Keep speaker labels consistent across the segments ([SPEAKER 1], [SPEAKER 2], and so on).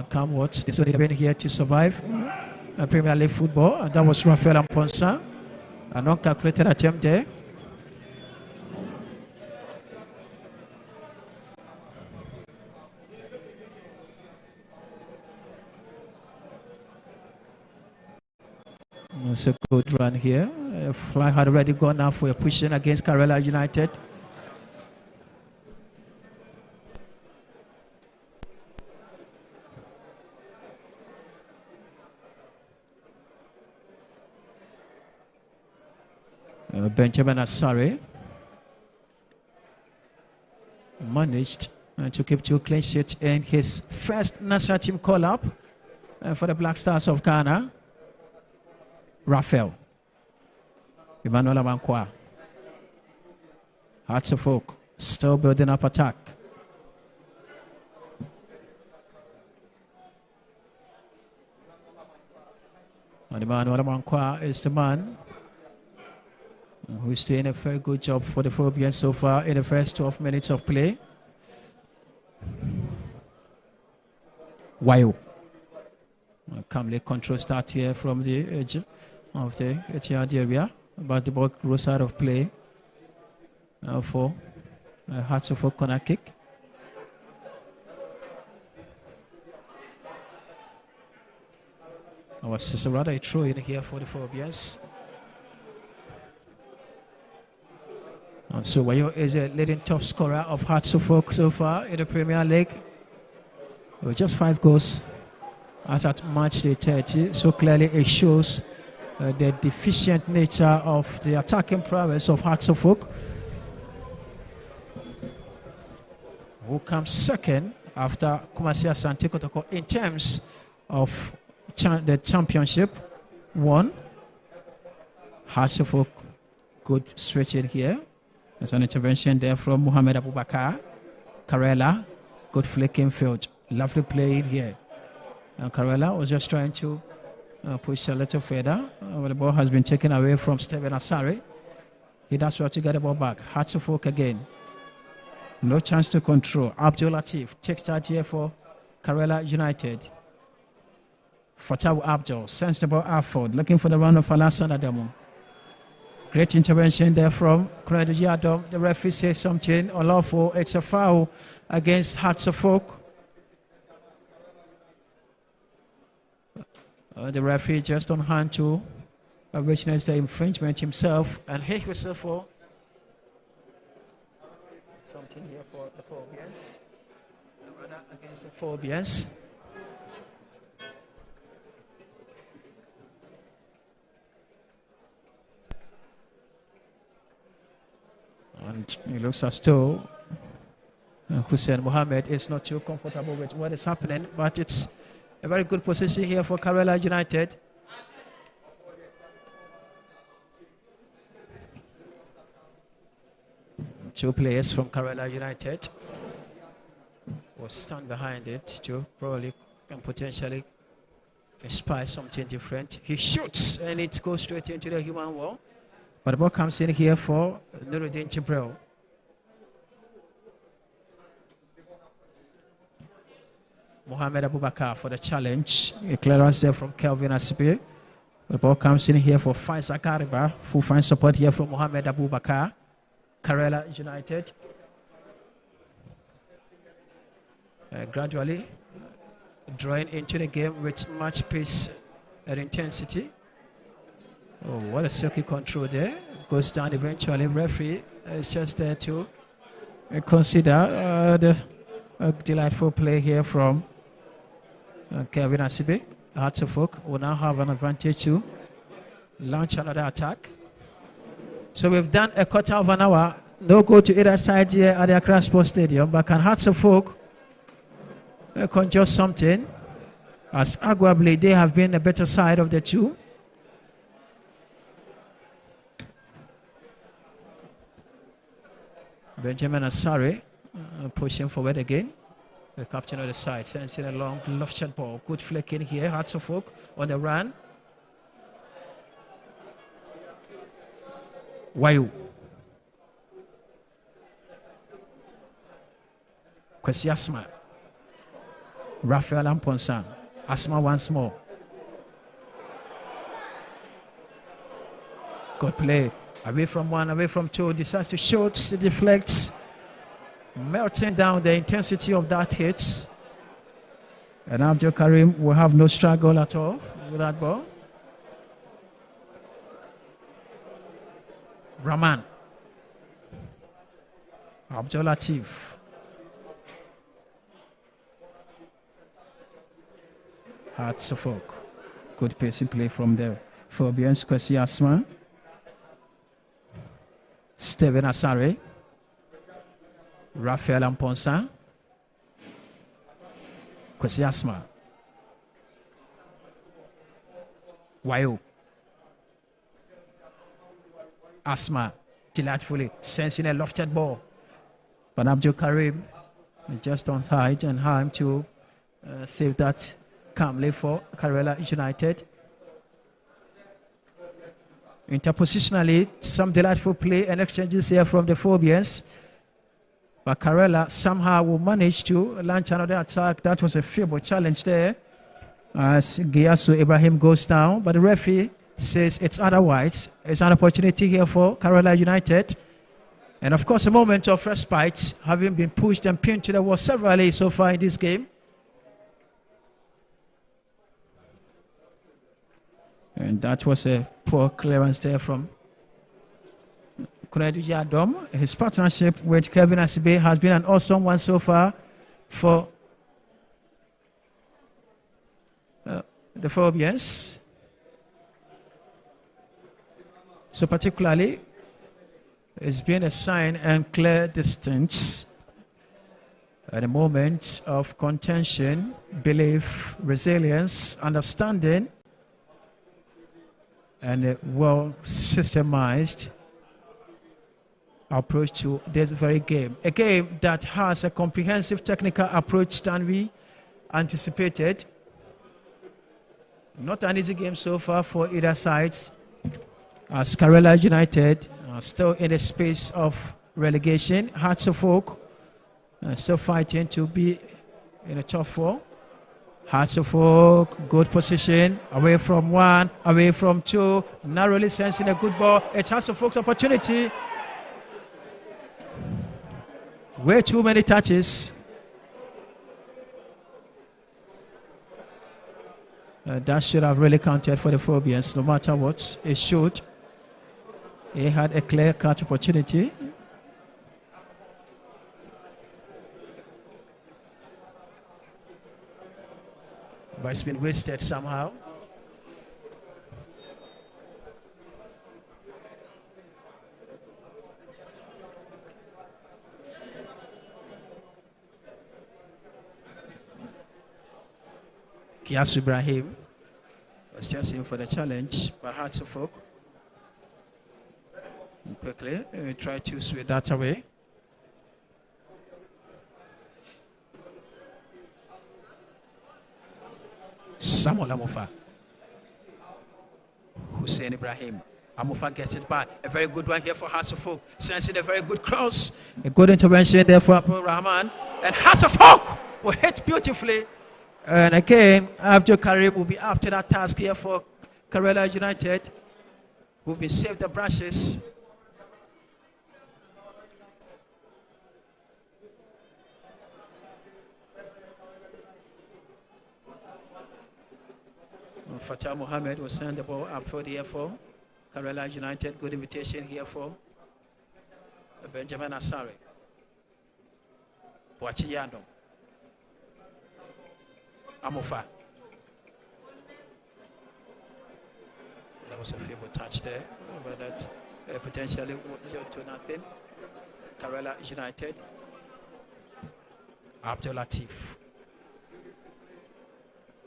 [SPEAKER 1] Come what? They still been here to survive Premier League football. And that was Rafael Amponsa. An uncalculated attempt there. It's a good run here. Fly had already gone now for a pushing against KARELA United. Benjamin Asare managed to keep 2 clean sheets in his first national team call-up for the Black Stars of Ghana. Rafael Emmanuel Amankwa, Hearts of Oak still building up attack. And Emmanuel Amankwa is the man who's doing a very good job for the Phobians so far in the first 12 minutes of play. Wayo. Calmly control start here from the edge of the 8-yard area, but the ball goes out of play for Hearts of Oak corner kick. It's rather a throw in here for the Phobians. And so Wayo is a leading top scorer of Hearts of Oak so far in the Premier League. With just 5 goals as at match day 30. So clearly it shows the deficient nature of the attacking prowess of Hearts of Oak, who comes second after Kumasi Asante Kotoko in terms of the championship. 1. Hearts of Oak, good stretch in here. There's an intervention there from Mohamed Abubakar. KARELA, good flicking field. Lovely play in here. And KARELA was just trying to push a little further. The ball has been taken away from Steven Asare. He does well to get the ball back. Hearts of Oak again. No chance to control. Abdul Latif takes charge here for KARELA United. Fatawu Abdul sends the ball outward, looking for the run of Alassane Adamu. Great intervention there from Kredu Yadom. The referee says something unlawful. It's a foul against Hearts of Oak. The referee just on hand to witness the infringement himself, and he whistled for something here for the Phobians. Rather against the Phobians. And it looks as though Hussein Mohammed is not too comfortable with what is happening, but it's a very good position here for KARELA United. Two players from KARELA United will stand behind it to probably and potentially spy something different. He shoots and it goes straight into the human wall. But the ball comes in here for Nuruddin Jibril. Mohamed Abubakar for the challenge. A clearance there from Kelvin Asibe. The ball comes in here for Faisal Kariba, who finds support here from Mohamed Abubakar. KARELA United. Gradually drawing into the game with much pace and intensity. Oh, what a silky control there. Goes down eventually. Referee is just there to consider the delightful play here from Kelvin Asibe. Hearts of Oak will now have an advantage to launch another attack. So we've done a quarter of an hour. No goal to either side here at the Accra Sports Stadium. But can Hearts of Oak conjure something? As arguably they have been a better side of the two. Benjamin Asare pushing forward again. The captain of the side sends in a long left shot ball. Good flick in here. Hearts of Oak on the run. Wayo. Kwesi Asma. Raphael Amponsa. Asma once more. Good play. Away from one, away from two. Decides to shoot. Deflects. Melting down the intensity of that hit. And Abdul Karim will have no struggle at all with that ball. Rahman. Abdul Latif. Hard Suffolk. Good pacing play from the Fabians. Kwesi Asma. Steven Asare. Raphael Amponsa. Kwesi Asma. Wayo. Asma delightfully sensing a lofted ball. But Abdul Karim just on height and harm to save that calmly for KARELA United. Interpositionally, some delightful play and exchanges here from the Phobians. But KARELA somehow will manage to launch another attack. That was a feeble challenge there as Giasu Ibrahim goes down. But the referee says it's otherwise. It's an opportunity here for KARELA United. And of course, a moment of respite, having been pushed and pinned to the wall severally so far in this game. And that was a poor clearance there from Kuredu Yadom. His partnership with Kevin Asibe has been an awesome one so far for the Phobians. So particularly, it's been a sign and clear distance at a moment of contention, belief, resilience, understanding, and a well-systemized approach to this very game. A game that has a comprehensive technical approach than we anticipated. Not an easy game so far for either sides, as KARELA United are still in a space of relegation. Hearts of Oak still fighting to be in a top four. Hearts of Oak, good position, away from one, away from two, narrowly sensing a good ball. It's Hearts of Oak's opportunity. Way too many touches. That should have really counted for the Phobians, no matter what. It should. He had a clear-cut opportunity. But it's been wasted somehow. Kiasu Ibrahim was just in for the challenge, but Hearts of Oak quickly try to sway that away. Samuel Amofa. Hussein Ibrahim. Amofa gets it back. A very good one here for Hearts of Oak. Sensing a very good cross. A good intervention there for Abdul Rahman. And Hearts of Oak will hit beautifully. And again, Abdul Karim will be up to that task here for KARELA United, who've been saved the brushes. Fatah Mohammed will send the ball up for the F4. KARELA United, good invitation here for Benjamin Asare. Boachi Yandom. Amofa. That was a feeble touch there, but that potentially would lead to nothing. KARELA United. Abdul Latif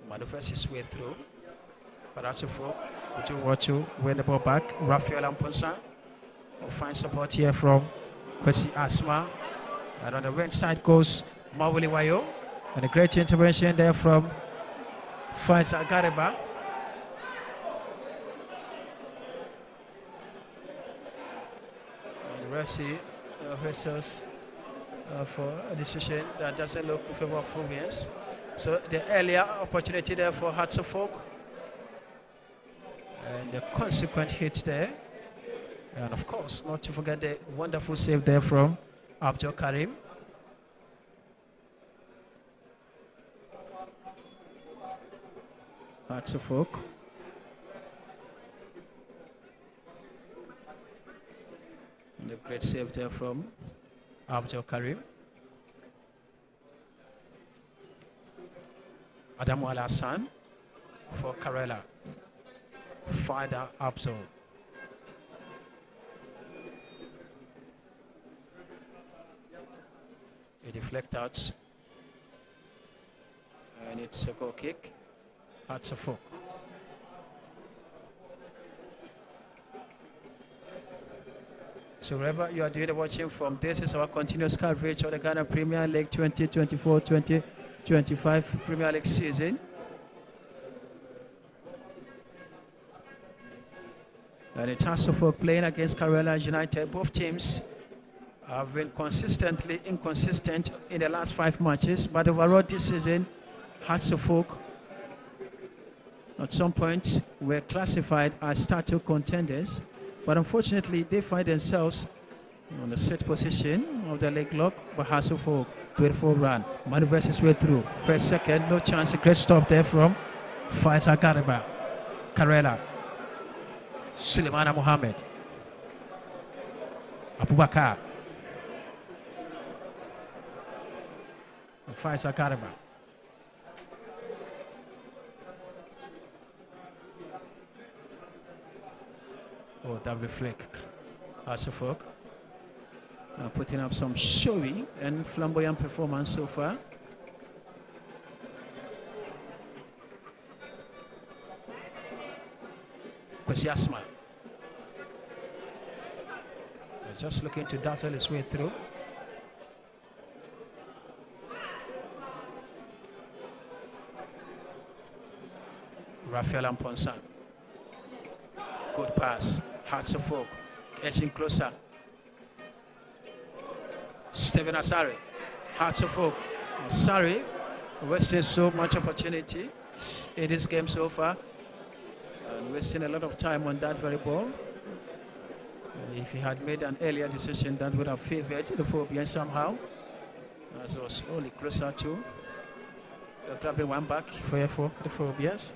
[SPEAKER 1] maneuvers his way through, but also for to win the ball back. Raphael Amponsa will find support here from Kwesi Asma, and on the right side goes Mawuli Wayo. And a great intervention there from Faisal Gareba. And the referee whistles for a decision that doesn't look in favor of Phobians. So the earlier opportunity there for Hearts of Oak. And the consequent hit there. And of course, not to forget the wonderful save there from Abdul Karim. Hearts of Oak. And the great save there from Abdul Karim. Adamu Al-Hassan for KARELA. Father Abdul. A deflect out. And it's a goal kick. Hearts of Oak. So wherever you are doing the watching from, this is our continuous coverage of the Ghana Premier League 2024-2025 Premier League season. And it's Hearts of Oak playing against KARELA United. Both teams have been consistently inconsistent in the last 5 matches, but overall this season, Hearts of Oak at some point were classified as title contenders, but unfortunately they find themselves on the set position of the leg lock. But Hearts of Oak, beautiful run, maneuvers his way through. First, second, no chance. A great stop there from Faisal Garba. KARELA. Suleimana Mohammed. Abubakar. Faisal Garba. Oh, double flick. Hearts of Oak putting up some showy and flamboyant performance so far. Kwesi Asma. Just looking to dazzle his way through. Raphael Amponsan. Good pass. Hearts of Oak edging closer. Stephen Asari. Hearts of Oak. Asari wasting so much opportunity in this game so far. And wasting a lot of time on that very ball. If he had made an earlier decision, that would have favored the Phobians somehow. As it was slowly closer to grabbing one back for the Phobians.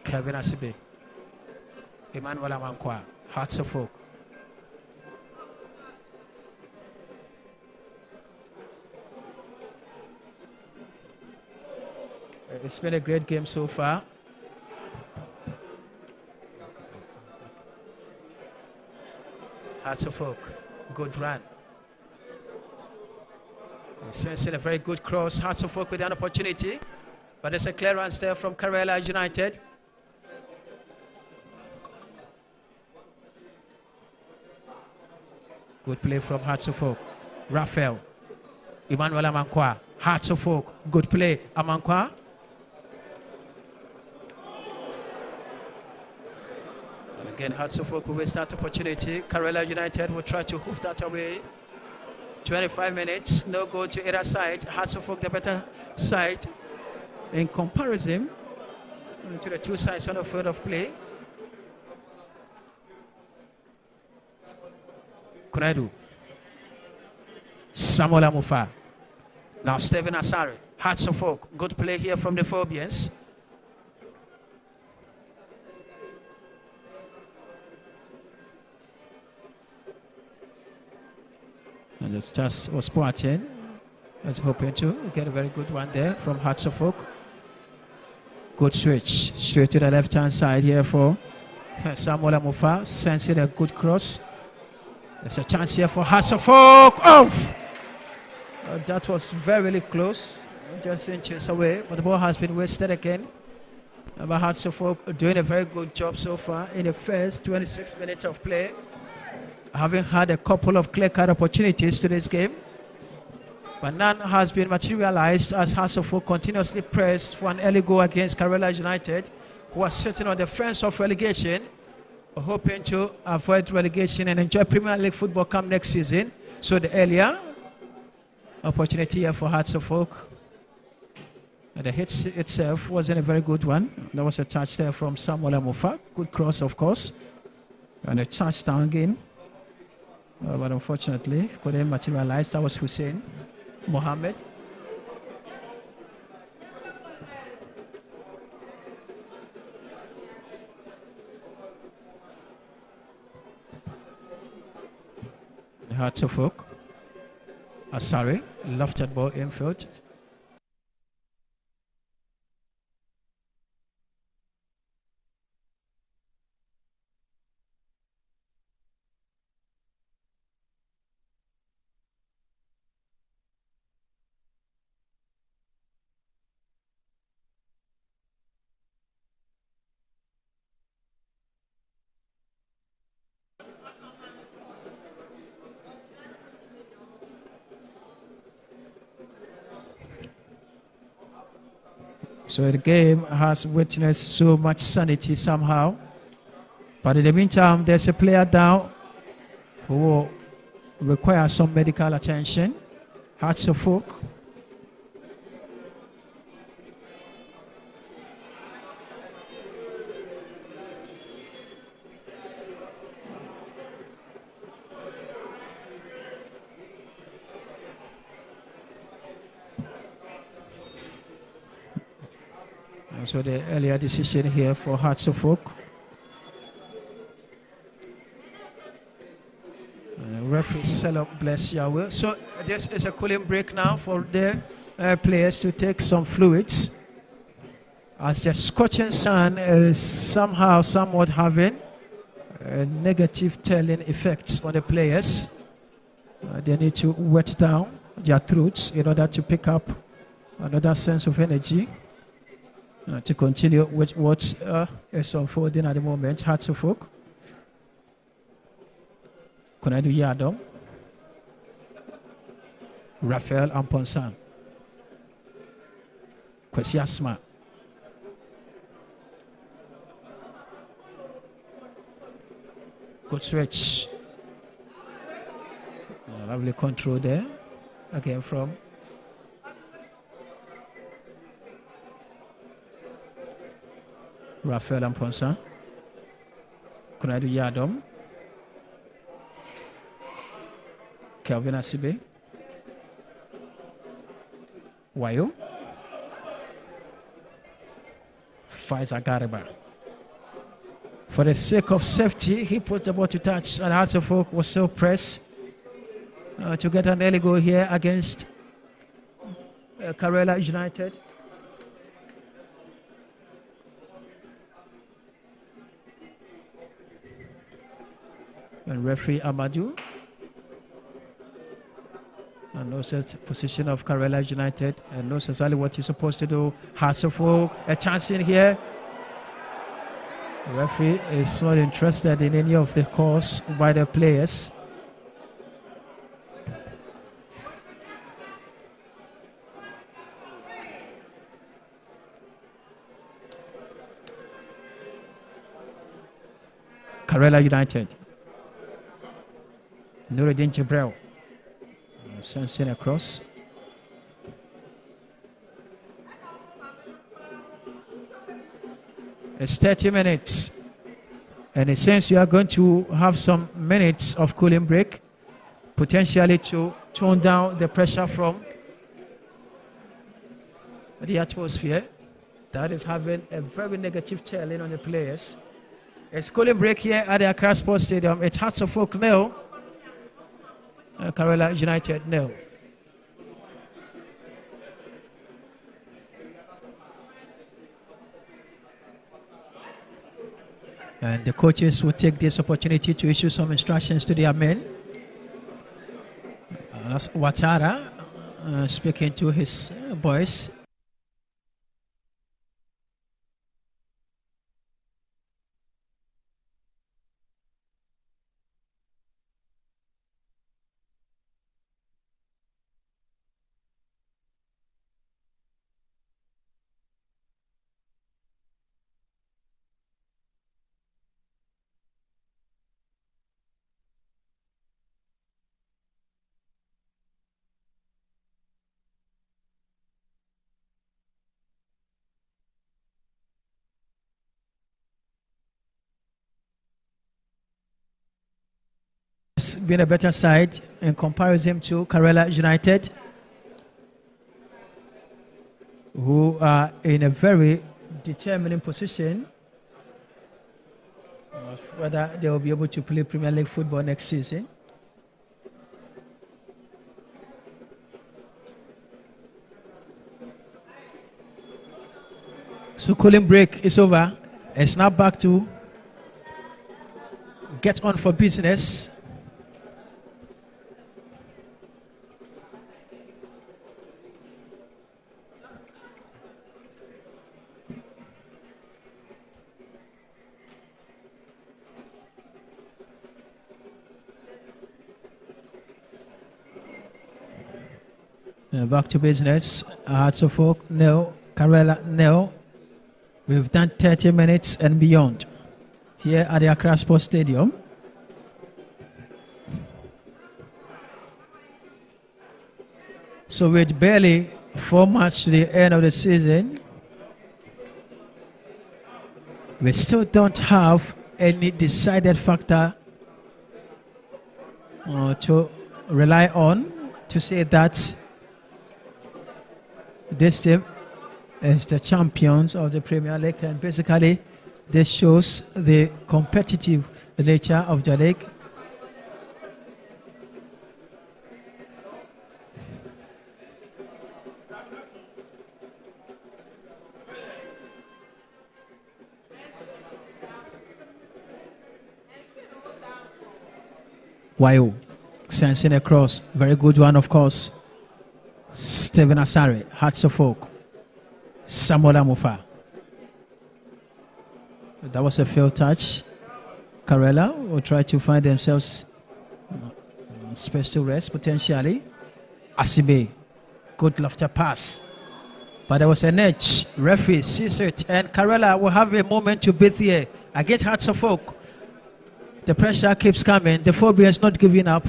[SPEAKER 1] Kevin Asibe. Emmanuel Amankwa. Hearts of Oak. It's been a great game so far. Hearts of Oak, good run. Sensing a very good cross. Hearts of Oak with an opportunity, but there's a clearance there from KARELA United. Good play from Hearts of Oak. Raphael, Emmanuel Amankwa. Hearts of Oak, good play. Amankwa. Again, Hearts of Oak will waste that opportunity. KARELA United will try to hoof that away. 25 minutes, no goal to either side. Hearts of Oak the better side in comparison to the two sides on the field of play. Kuredu. Samuel Amufa. Now Stephen Asari. Hearts of Oak. Good play here from the Phobians. And it's just was Poatin. Let's hoping to get a very good one there from Hearts of Oak. Good switch. Straight to the left-hand side here for Samuel Amufa. Sensing a good cross. There's a chance here for Hearts of Oak. Oh! That was very close. Just inches away. But the ball has been wasted again. But Hearts of Oak doing a very good job so far in the first 26 minutes of play. Having had a couple of clear-cut opportunities to this game. But none has been materialized as Hearts of Oak continuously pressed for an early goal against KARELA United, who are sitting on the fence of relegation. hoping to avoid relegation and enjoy Premier League football come next season. So the earlier opportunity here for Hearts of Oak. And the hit itself wasn't a very good one. There was a touch there from Samuel Amofa. Good cross, of course. And a touchdown again. But unfortunately, couldn't materialize. That was Hussein Mohammed. Hearts of Oak. Asari, lofted ball infield. So the game has witnessed so much sanity somehow. But in the meantime, there's a player down who will require some medical attention. Hearts of Oak. So the earlier decision here for Hearts of Oak. Referee Selam bless Yahweh. So this is a cooling break now for the players to take some fluids, as the scorching sun is somehow somewhat having negative telling effects on the players. They need to wet down their throats in order to pick up another sense of energy to continue with what is unfolding at the moment. Hearts of Oak. Konadu Yadom. Raphael Amponsan. Kwesi Asma. Good stretch. Lovely control there. Again from Raphael Amponsan. Konadu Yadom. Kelvin Asibe. Wayo. Faisal Gariba. For the sake of safety, he put the ball to touch, and Hearts of Oak was so pressed to get an early goal here against KARELA United. And referee Amadou. And knows the position of KARELA United and knows exactly what he's supposed to do. Hearts of Oak, a chance in here. The referee is not interested in any of the calls by the players. KARELA United. Nuruddin Jibril. Sensing across. It's 30 minutes. And it seems you are going to have some minutes of cooling break, potentially to tone down the pressure from the atmosphere that is having a very negative telling on the players. It's cooling break here at the Accra Sports Stadium. It's Hearts of Oak nil. KARELA United nil. And the coaches will take this opportunity to issue some instructions to their men. That's Watara speaking to his boys. Eagles being a better side in comparison to KARELA United, who are in a very determining position of whether they will be able to play Premier League football next season. So cooling break is over. It's now back to get on for business. Back to business. Hearts of Oak, no. KARELA, no. We've done 30 minutes and beyond here at the Accra Sports Stadium. So with barely 4 months to the end of the season, we still don't have any decided factor to rely on to say that this team is the champions of the Premier League, and basically this shows the competitive nature of the league. Wayo sensing across, very good one, of course. Stephen Asare, Hearts of Oak. Samuel Amufa. That was a failed touch. KARELA will try to find themselves space to rest potentially. Asibe, good lofted pass, but there was an edge. Referee sees it, and KARELA will have a moment to breathe here against Hearts of Oak. The pressure keeps coming. The phobia is not giving up.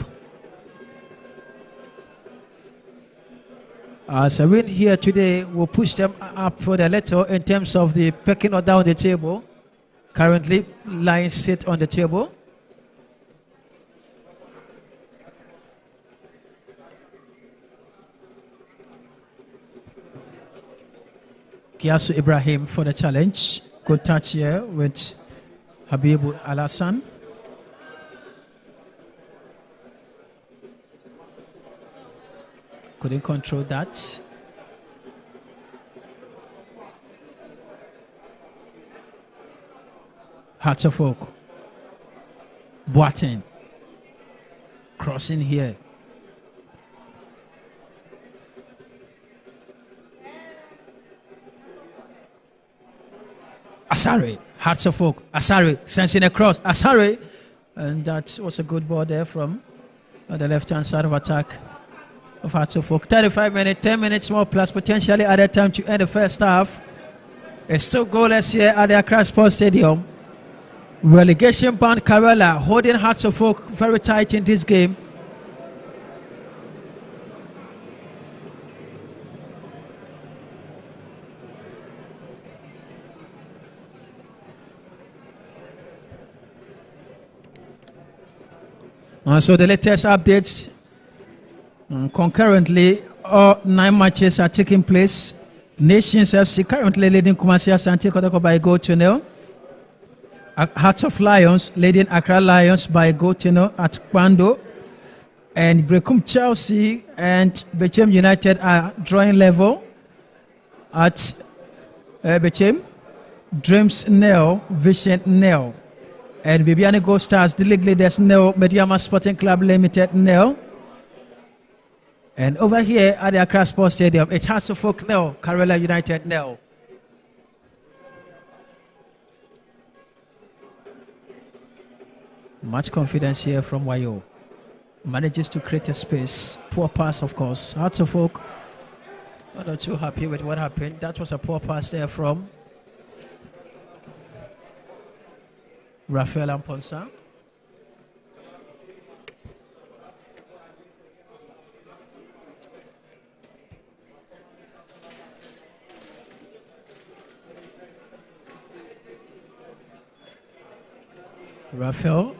[SPEAKER 1] As a win here today will push them up for the little in terms of the pecking order on the table. Currently lying sit on the table. Kiasu Ibrahim for the challenge. Good touch here with Habibu Al-Hassan. Couldn't control that. Hearts of Oak. Boateng. Crossing here. Asare. Hearts of Oak. Asare sensing a cross. Asare. And that was a good ball there from the left-hand side of attack of Hearts of Oak. 35 minutes, 10 minutes more plus potentially added time to end the first half. It's still goalless here at the Accra Sports Stadium. Relegation bound KARELA holding Hearts of Oak very tight in this game. So the latest updates. Concurrently, all 9 matches are taking place. Nations FC currently leading Kumasi Asante Kotoko by goal to nil. Hearts of Lions leading Accra Lions by goal to nil at Kwando. And Brekum Chelsea and Bechem United are drawing level at Bechem. Dreams nil, Vision nil. And Bibiani Gold Stars, the league leaders nil, Mediama Sporting Club Limited nil. And over here at the Accra Sports Stadium, it's Hearts of Oak nil, KARELA United nil. Much confidence here from Wayo. Manages to create a space. Poor pass, of course. Hearts of Oak not too happy with what happened. That was a poor pass there from Raphael Amponsa. Raphael,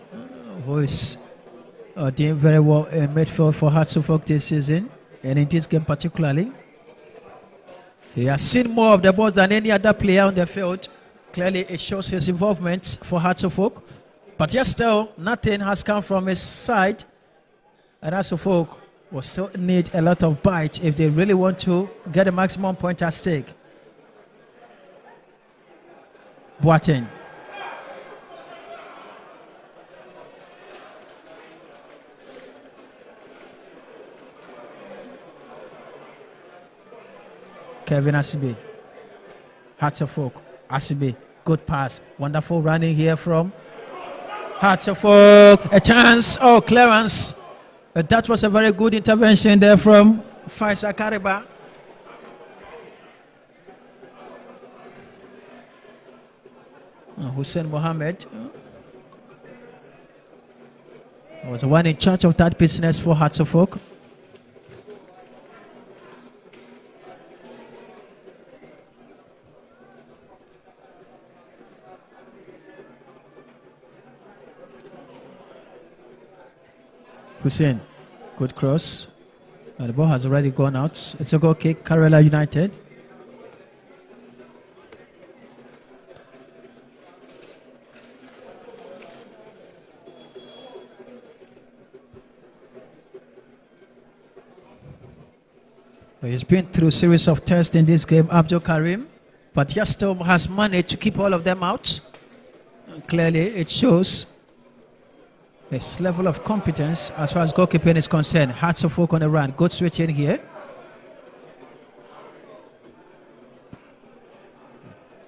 [SPEAKER 1] who is doing very well in midfield for Hearts of Oak this season, and in this game particularly. He has seen more of the ball than any other player on the field. Clearly, it shows his involvement for Hearts of Oak. But yet still, nothing has come from his side. And Hearts of Oak will still need a lot of bite if they really want to get a maximum point at stake. Boateng. Kevin Asibe. Hearts of Oak. Asibe. Good pass. Wonderful running here from Hearts of Oak. A chance. Oh, clearance. That was a very good intervention there from Faisal Kariba. Hussein Mohammed was the one in charge of that business for Hearts of Oak. Hussein, good cross. The ball has already gone out. It's a goal kick, KARELA United. He's been through a series of tests in this game, Abdul Karim, but he still has managed to keep all of them out. And clearly, it shows his level of competence as far as goalkeeping is concerned. Hearts of Oak on the run. Good switch in here.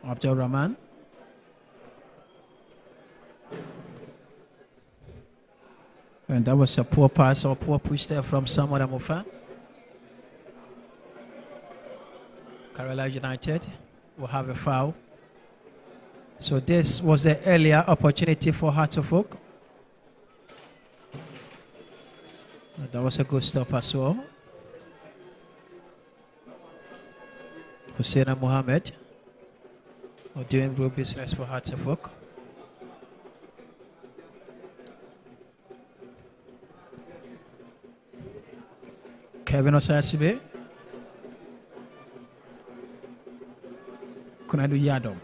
[SPEAKER 1] Abdul Rahman. And that was a poor pass or poor push there from Samuel Amufa. KARELA United will have a foul. So this was the earlier opportunity for Hearts of Oak. That was a good stop as well. Hussein Mohammed doing real business for Hearts of Oak. Kevin Osasibe. Kunadu Yadom.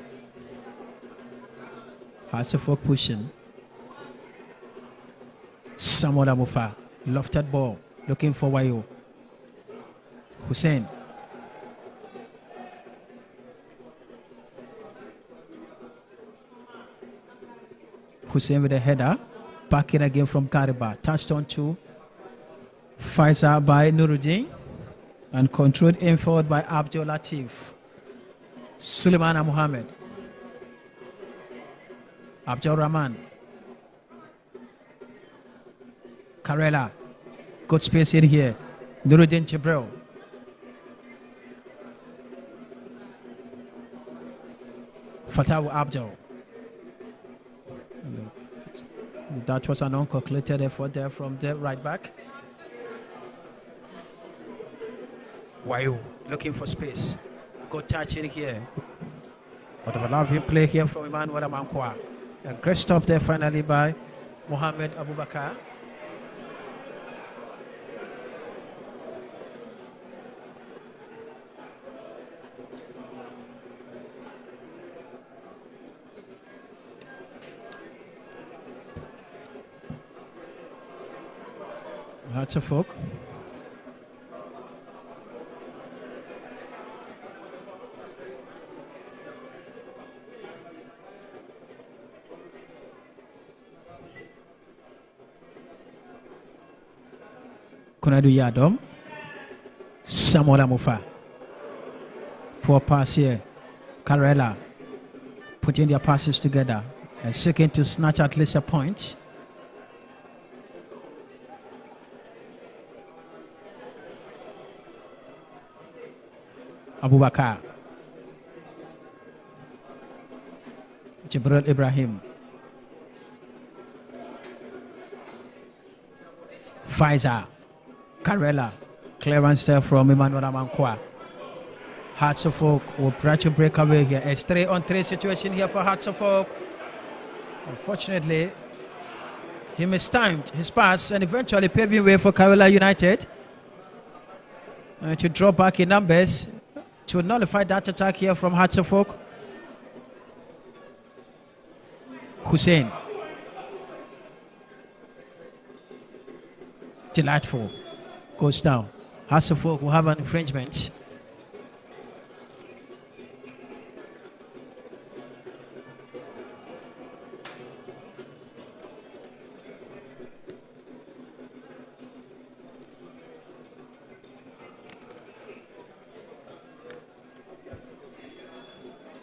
[SPEAKER 1] Hearts of Oak pushing. Samuel Amufa. Lofted ball. Looking for Wayo. Hussein. Hussein with a header. Back in again from Kariba. Touched on to Faisal by Nuruddin. And controlled in forward by Abdul Latif. Suleiman Mohammed. Abdul Rahman. KARELA. Good space in here. Nuruddin Jibril. Fatawu Abdul. That was an uncalculated effort there from the right back. Wayu looking for space. Good touch in here. But a lovely play here from Emmanuel Amankwa. A great stop there finally by Mohamed Abubakar. Hearts of Oak. Kunadu Yadom. Samuel Amufa. Poor pass here. KARELA putting their passes together and seeking to snatch at least a point. Abubakar. Jibril Ibrahim. Faisal. KARELA. Clearance there from Emmanuel Amankwa. Hearts of Oak will try to break away here. A 3-on-3 situation here for Hearts of Oak. Unfortunately, He mistimed his pass and eventually paving way for KARELA United to draw back in numbers to nullify that attack here from Hearts of Oak. Hussein. Delightful. Goes down. Hearts of Oak will have an infringement.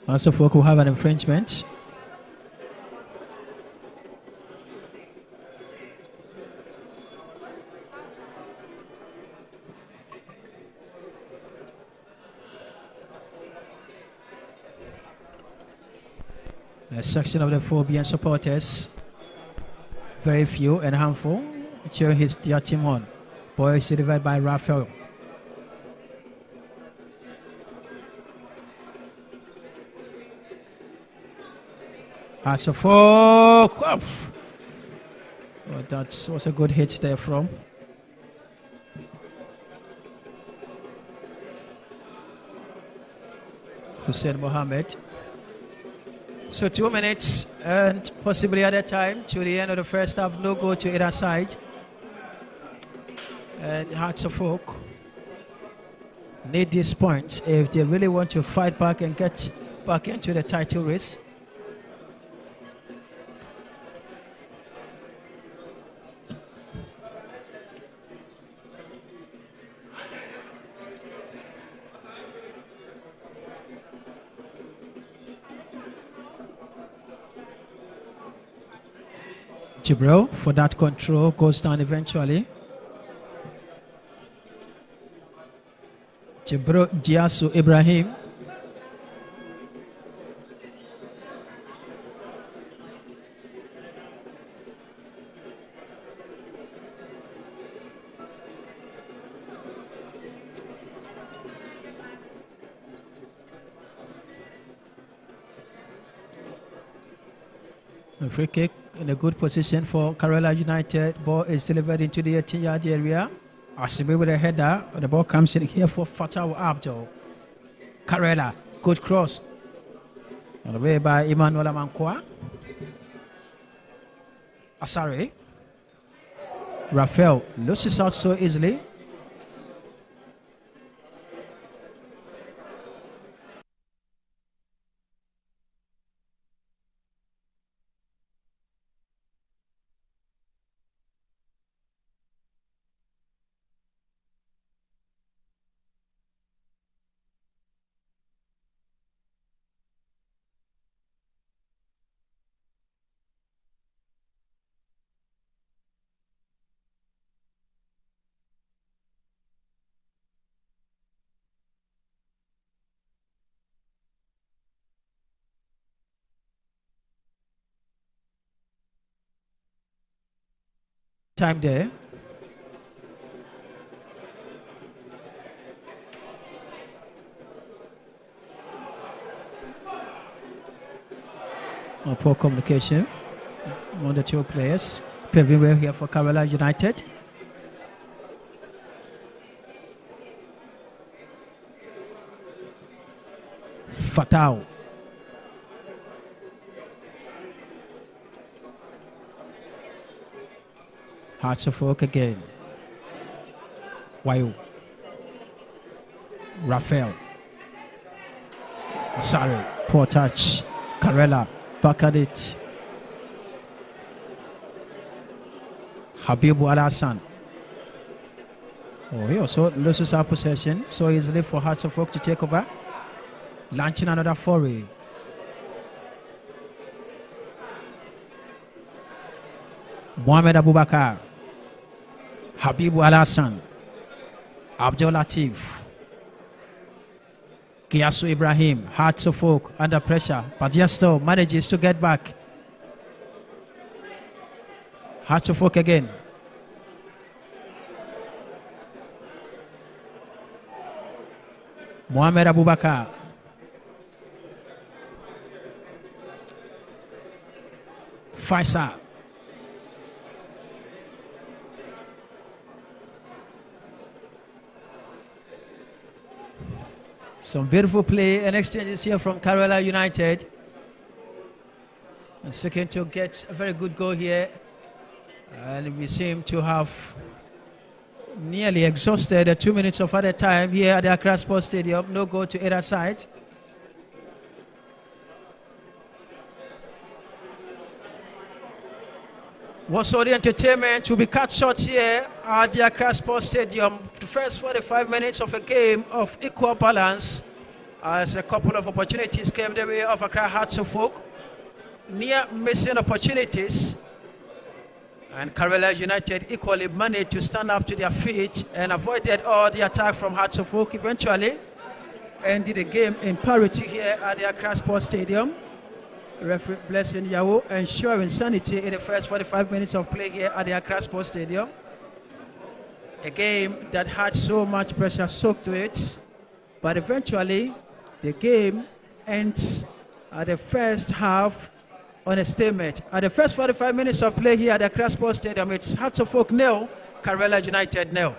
[SPEAKER 1] Hearts of Oak will have an infringement. A section of the Phobian supporters, very few and handful, cheering their team on. Ball is delivered by Raphael. Hearts of Oak. Oh, that was a good hit there from Hussein Mohammed. So 2 minutes and possibly at a time to the end of the first half. No goal to either side. And Hearts of Oak need these points if they really want to fight back and get back into the title race. Jibril for that control goes down eventually. Jibril Diasu Ibrahim. A free kick in a good position for KARELA United. Ball is delivered into the 18-yard area. Asibe with a header. The ball comes in here for Fatau Abdul. KARELA, good cross. On the way by Emmanuel Amankwa. Asare. Raphael loses out so easily. Time there. Poor communication on the two players. Paving way here for KARELA United. Fatau. Hearts of Oak again. Wayo. Raphael. Asare. Poor touch. KARELA. Back at it. Habibu Al-Hassan. Oh, he also loses our possession so easily for Hearts of Oak to take over. Launching another foray. Mohamed Abubakar. Habibu Al-Hassan. Abdul Latif. Kiasu Ibrahim. Hearts of Oak under pressure, but yes, still manages to get back. Hearts of Oak again. Mohamed Abubakar. Faisal. Some beautiful play and exchanges here from KARELA United. And second to get a very good goal here. And we seem to have nearly exhausted the 2 minutes of added time here at the Accra Sports Stadium. No goal to either side. What's all the entertainment will be cut short here at the Accra Sports Stadium. The first 45 minutes of a game of equal balance, as a couple of opportunities came the way of Accra Hearts of Oak. Near missing opportunities, and KARELA United equally managed to stand up to their feet and avoided all the attack from Hearts of Oak. Eventually ended the game in parity here at the Accra Sports Stadium. Referee Blessing Yao ensuring sanity in the first 45 minutes of play here at the Accra Sports Stadium. A game that had so much pressure soaked to it, but eventually the game ends at the first half on a stalemate. At the first 45 minutes of play here at the Accra Sports Stadium, it's Hearts of Oak 0, KARELA United 0.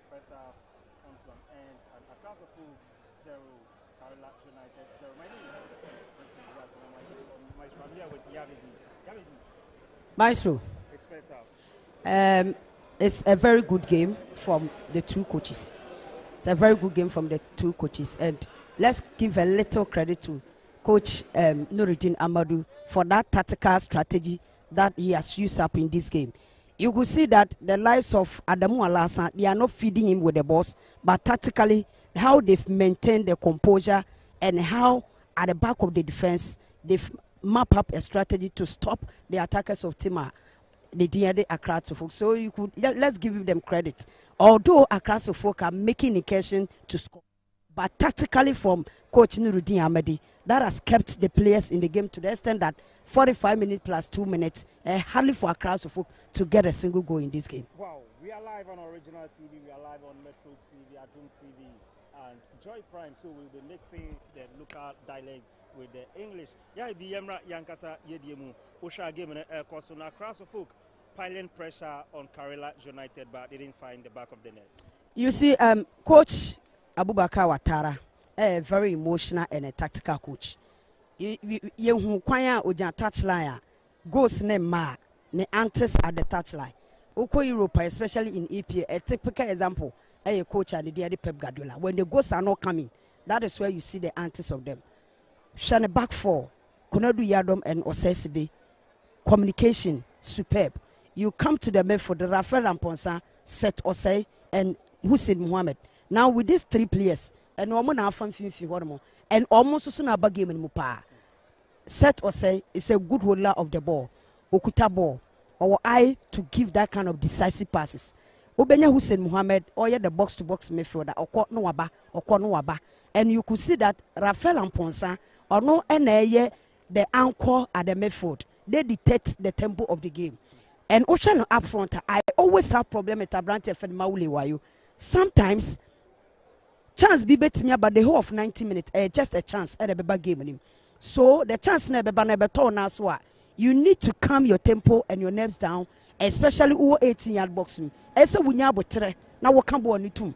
[SPEAKER 2] First half come to an end at Accra 0, KARELA United 0. My name is I'm here with Yabidi.
[SPEAKER 3] Maestro,
[SPEAKER 2] It's first half.
[SPEAKER 3] It's a very good game from the two coaches. It's a very good game from the two coaches, and let's give a little credit to Coach Nuruddin Amadou for that tactical strategy that he has used up in this game. You could see that the lives of Adamu Alasa, they are not feeding him with the balls, but tactically, how they've maintained their composure and how at the back of the defense, they've mapped up a strategy to stop the attackers of Tima, the DND Accra Folk. So you could, let's give them credit. Although Accra Folk are making occasion to score, but tactically from Coach Nuruddin Amadi, that has kept the players in the game to the extent that 45 minutes plus 2 minutes, hardly for Accra Folk to get a single goal in this game.
[SPEAKER 2] Wow, we are live on Original TV, we are live on Metro TV, Adum TV, and Joy Prime. So we'll be mixing the local dialect with the English. Yeah, be Yemra Yankasa Yediemu, Osha game and course on Accra Folk piling pressure on KARELA United, but they didn't find the back of the net.
[SPEAKER 3] You see, Coach Abubakar Watara, a very emotional and a tactical coach. You kwanya ojan touchline goes ne ma ne antes at the touchline. Oko Europe, especially in EPA, a typical example, a coach and the Pep Guardiola. When the goals are not coming, that is where you see the antes of them. Shane back four, Konadu Yadom and Osesibe, communication superb. You come to the midfield, the Rafael Ramponsa, Set Osei, and Hussein Mohammed. Now with these three players, and and almost soon a game in Mupa. Set Osei is a good holder of the ball, Okuta ball, or eye to give that kind of decisive passes. Ubenya Hussein Mohammed, or the box to box midfielder, or court no waba, and you could see that Rafael and Ponsa or no NA the anchor at the midfield. They dictate the tempo of the game. And Ocean up front, I always have problem with Abrante and Mauli Wayo. Sometimes chance be bet me about the whole of 90 minutes, just a chance at a beba game. So the chance never turn as well. You need to calm your tempo and your nerves down, especially over 18-yard boxing. Esa wunya botre na wakambo on too.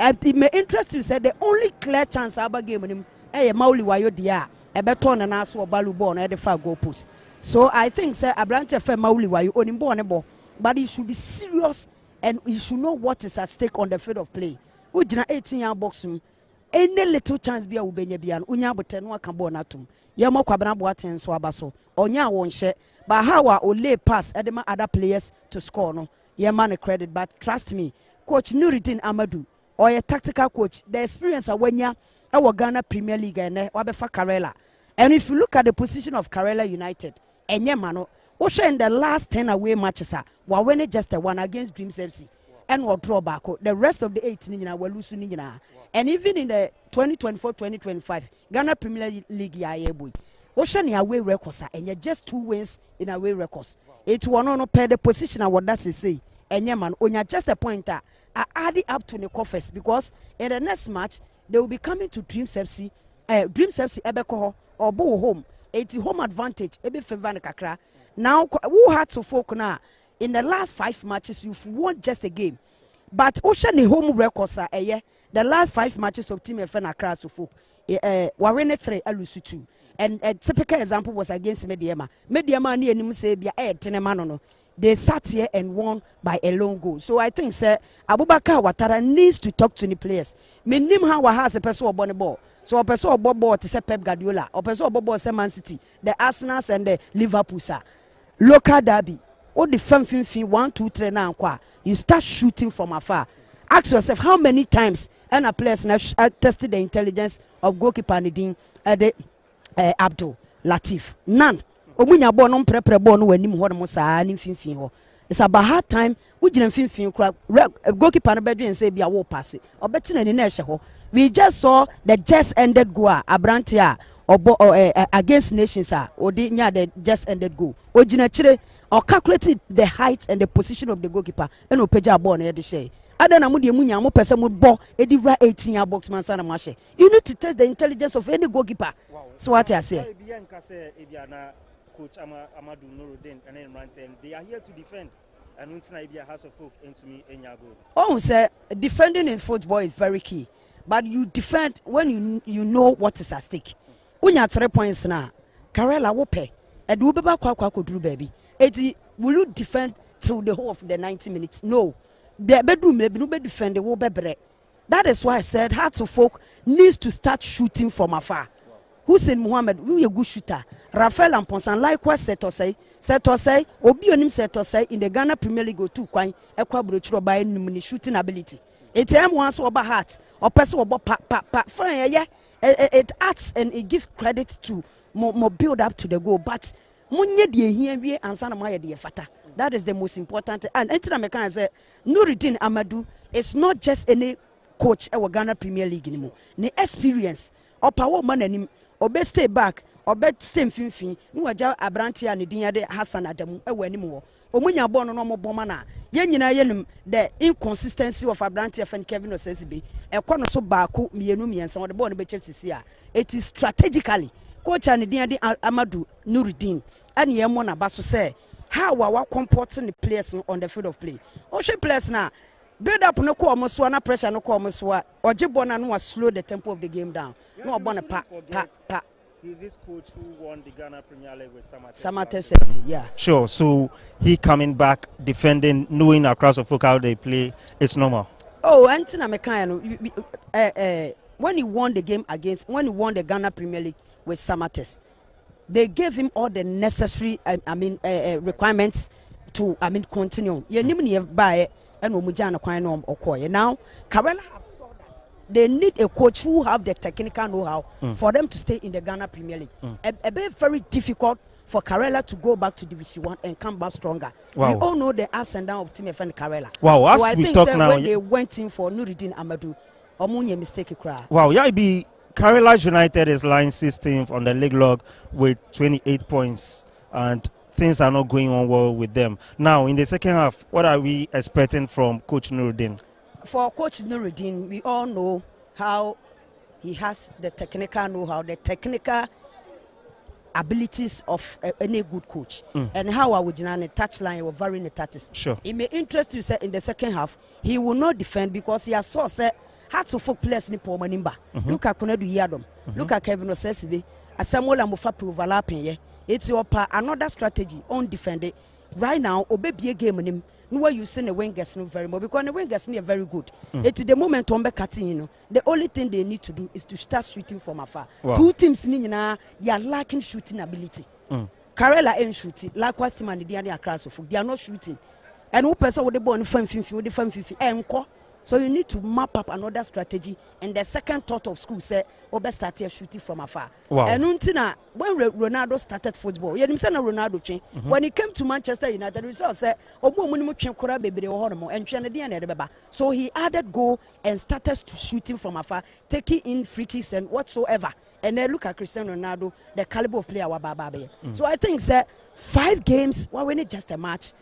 [SPEAKER 3] It may interest you say the only clear chance about game him Mauli Wayo dia a beton and aso balu born at the far goal post. So I think say Abrante fe Mauli Wayo on him, but he should be serious and he should know what is at stake on the field of play. Ujina 18-yard boxing, any little chance be a ubenya bian unya botre no wakambo na tum. Yamo kwabana boaten so abaso. Onya won share, but how or lay pass edema other players to score no. Yeah, man, credit, but trust me, Coach Nuruddin Amadou, or a tactical coach, the experience of Wenya, our Ghana Premier League, and Wabefa KARELA. And if you look at the position of KARELA United, and Yemano, Osha in the last 10 away matches, were winning just a one against Dreams FC, and will draw back. The rest of the 18 were losing. And even in the 2024-2025 Ghana Premier League, boy. Ocean away records, and you're just 2 wins in away records. It will not pay the position of what that is say. And yeah, man, when you're just a pointer, I add it up to the coffers because in the next match they will be coming to Dreams FC, Ebeko or Bo home. It's home advantage, Ebe favor kakra. Now, who had to focus now? In the last 5 matches, you've won just a game. But Ocean home records are the last 5 matches of Team FN Accra so folk. Warren 3, Alusu 2. And a typical example was against Mediama. Mediama ni enimu say bia tenemano. They sat here and won by a lone goal. So I think sir Abubakar Ouattara needs to talk to the players. Menim how has a person on the ball. So a person of ball to say Pep Guardiola, or person of ball say Man City, the Arsenal and the Liverpool sir. Local derby. All the fun 1, 2, 3 now. You start shooting from afar. Ask yourself how many times and a players tested the intelligence of goalkeeper Nadine Abdul Latif. None. Omunya ball non prepare ball no anim ho no saa ni finfin ho. It's about hard time we gina finfin kra goalkeeper no bedwen say bia wo pass. Obeti na ni na ehye ho. We just saw the just ended goal Abrante against Nations odi nya the just ended goal. Ogina chire or calculated the height and the position of the goalkeeper and opeja ball na e de share. Adana mu de munya mo pese mo ball e di ra 18-yard box man sana ma she. You need to test the intelligence of any goalkeeper. Wow. So what I say?
[SPEAKER 2] Coach Amadou Nuruddin and Emrante, they are here to defend. And until I House of Folk into me in Yago. Oh, sir, defending in football is very key. But you defend when you know what is at stake. When you have 3 points now, KARELA will pay. And we be drew baby. Will you defend till the whole of the 90 minutes? No. The bedroom maybe no be defend the whole baby. That is why I said Hearts of Folk needs to start shooting from afar. Hussein Mohammed, we a good shooter. Rafael and Ponsan likewise Setosei, Obi onim Setosei in the Ghana Premier League go to kwine, Ekwa Brochro by numini shooting ability. It's once over heart, or person about fine, yeah. It adds and it gives credit to more build up to the goal. But Munye die here and Sana Maya die fata. That is the most important. And Entina say Nuruddin Amadou is not just any coach at Ghana Premier League anymore. The experience or power man and him. Obe stay back, obe stay finfin. Ni waja Abrante and Dinya de Hassan Adamu anymore. Omunya born no more bomana. Yenina yenum the inconsistency of Abrante and Kevin Osesibe. A corner so baku mienumi and some of the born be here. It is strategically. Coach and Dinya de Amadou Nuruddin and Yemona Basu say how our comporting the players on the field of play. Oshe players now. Build up no call muswana pressure no call muswa or Jibona no slow the tempo of the game down. No bona pa. He's this coach who won the Ghana Premier League with
[SPEAKER 3] Samates, yeah.
[SPEAKER 2] Sure. So he coming back defending, knowing across the folk how they play, it's normal.
[SPEAKER 3] Oh, Antina Mekano, when he won the Ghana Premier League with Samates, they gave him all the necessary requirements to continue. You need buy and now KARELA have saw that they need a coach who have the technical know-how for them to stay in the Ghana Premier League. A very difficult for KARELA to go back to Division 1 and come back stronger.
[SPEAKER 2] Wow.
[SPEAKER 3] We all know the ups and downs of Team FN KARELA.
[SPEAKER 2] Wow,
[SPEAKER 3] so
[SPEAKER 2] as
[SPEAKER 3] I
[SPEAKER 2] we
[SPEAKER 3] think
[SPEAKER 2] talk
[SPEAKER 3] that
[SPEAKER 2] now,
[SPEAKER 3] when they went in for Nuruddin Amadou, Omunye mistake cry.
[SPEAKER 2] Wow, yeah, it be KARELA United is lying 16th on the league log with 28 points, and things are not going on well with them. Now, in the second half, what are we expecting from Coach Nuruddin?
[SPEAKER 3] For Coach Nuruddin, we all know how he has the technical know-how, the technical abilities of any good coach, and how I would the touchline or vary the tactics.
[SPEAKER 2] Sure.
[SPEAKER 3] It may interest you say in the second half he will not defend because he has saw say had to folk players ni Paul Manimba. Look at Konadu Yadom. Look at Kevin Osesibe. Asamola Mufapi overlapping ye. It's your another strategy on defending. Right now, obey game on him. No way you see the wingers no very much because the wingers are very good. It's the moment on be cutting, you know. The only thing they need to do is to start shooting from afar.
[SPEAKER 2] Wow.
[SPEAKER 3] Two teams they are lacking shooting ability. KARELA ain't shooting. Likewise, team and the Accra Sofo, they are not shooting. And who person with the ball in 550 with the 550 so you need to map up another strategy. And the second thought of school said, Obe started shooting from afar.
[SPEAKER 2] Wow.
[SPEAKER 3] And until when Ronaldo started football, you said Ronaldo chain. When he came to Manchester United, we said, so he added goal and started shooting from afar, taking in free kicks and whatsoever. And then look at Cristiano Ronaldo, the caliber of player. So I think, sir, 5 games, well, when it's just a match,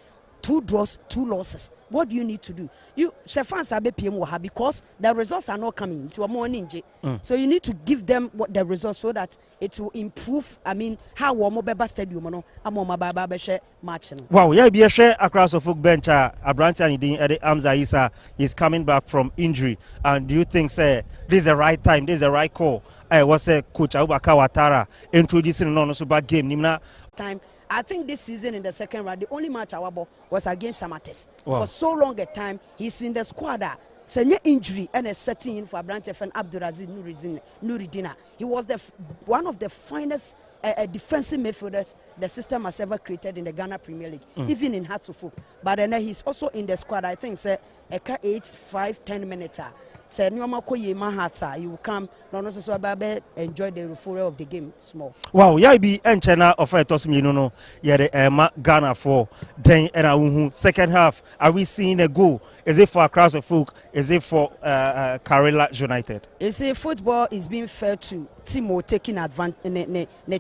[SPEAKER 3] 2 draws, 2 losses. What do you need to do? You fans are because the results are not coming to a morning. So you need to give them what the results so that it will improve. I mean, how Womobeba Stadium no match.
[SPEAKER 2] Wow, yeah, be a share across the folk bench. Abranti and Eddie Amza Isa is coming back from injury. And do you think, say, this is the right time, this is the right call? I was Coach Abubakar Watara introducing non super game. Nimna
[SPEAKER 3] time. I think this season in the second round, the only match our ball was against Samates.
[SPEAKER 2] Wow.
[SPEAKER 3] For so long a time, he's in the squad. Senior injury and a setting in for Abrantev and Abdulaziz Nuruddin. He was one of the finest defensive midfielders the system has ever created in the Ghana Premier League, even in Hatsufuk. But then he's also in the squad. I think say 8, 5, 10 minutes. Say you will come so enjoy the referral of the game small.
[SPEAKER 2] wow, yeah, be enchana of a toss me no, yeah, the Ghana for then and second half. Are we seeing a goal? Is it for across the folk? Is it for KARELA United?
[SPEAKER 3] You see, football is being fair to Timo taking advantage the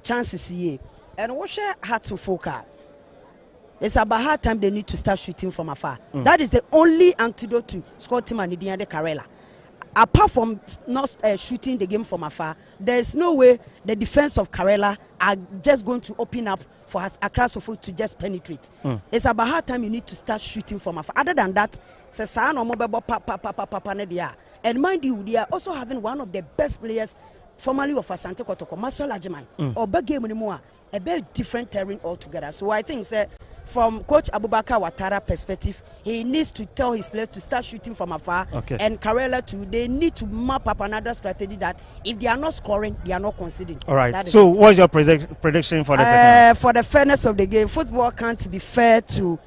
[SPEAKER 3] chances here. And what share had to focus. It's about how time they need to start shooting from afar. That is the only antidote to score team and the KARELA. Apart from not shooting the game from afar, there is no way the defense of KARELA are just going to open up for Accra Sofo to just penetrate. It's about how time you need to start shooting from afar. Other than that, and mind you, they are also having one of the best players formerly of Asante Kotoko, Marcel Ajiman, or big game anymore, a very different terrain altogether. So I think, sir, from Coach Abubakar Watara perspective, he needs to tell his players to start shooting from afar.
[SPEAKER 2] Okay.
[SPEAKER 3] And KARELA too, they need to map up another strategy that if they are not scoring, they are not conceding.
[SPEAKER 2] All right. So, what's your prediction for the second half?
[SPEAKER 3] For the fairness of the game, football can't be fair to.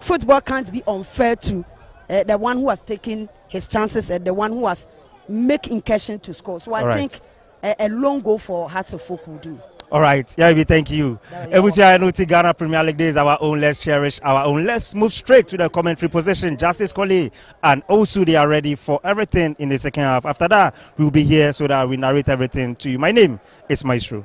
[SPEAKER 3] Football can't be unfair to the one who has taken his chances and the one who has make incursion to score. So I think a long goal for Hearts of Folk will do.
[SPEAKER 2] All right, yeah, we thank you. Ghana Premier League Day is our own. Let's cherish our own. Let's move straight to the commentary position. Justice Coley and Osu, they are ready for everything in the second half. After that, we will be here so that we narrate everything to you. My name is Maestro.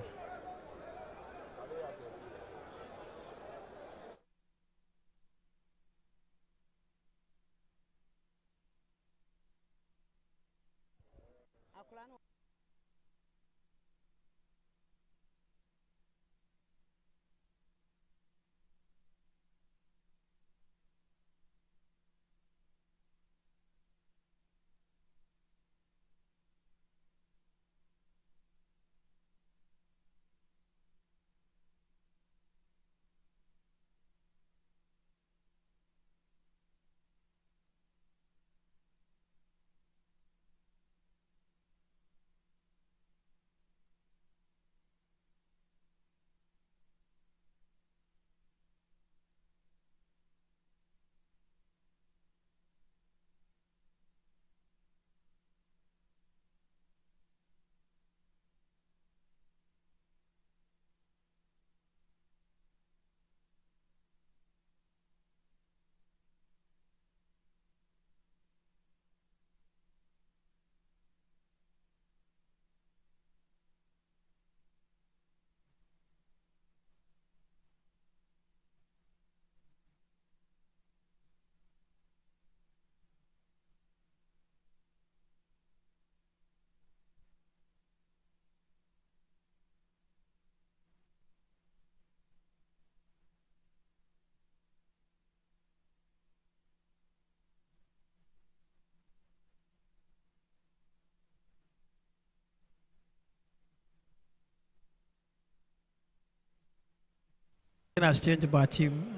[SPEAKER 1] has changed by team.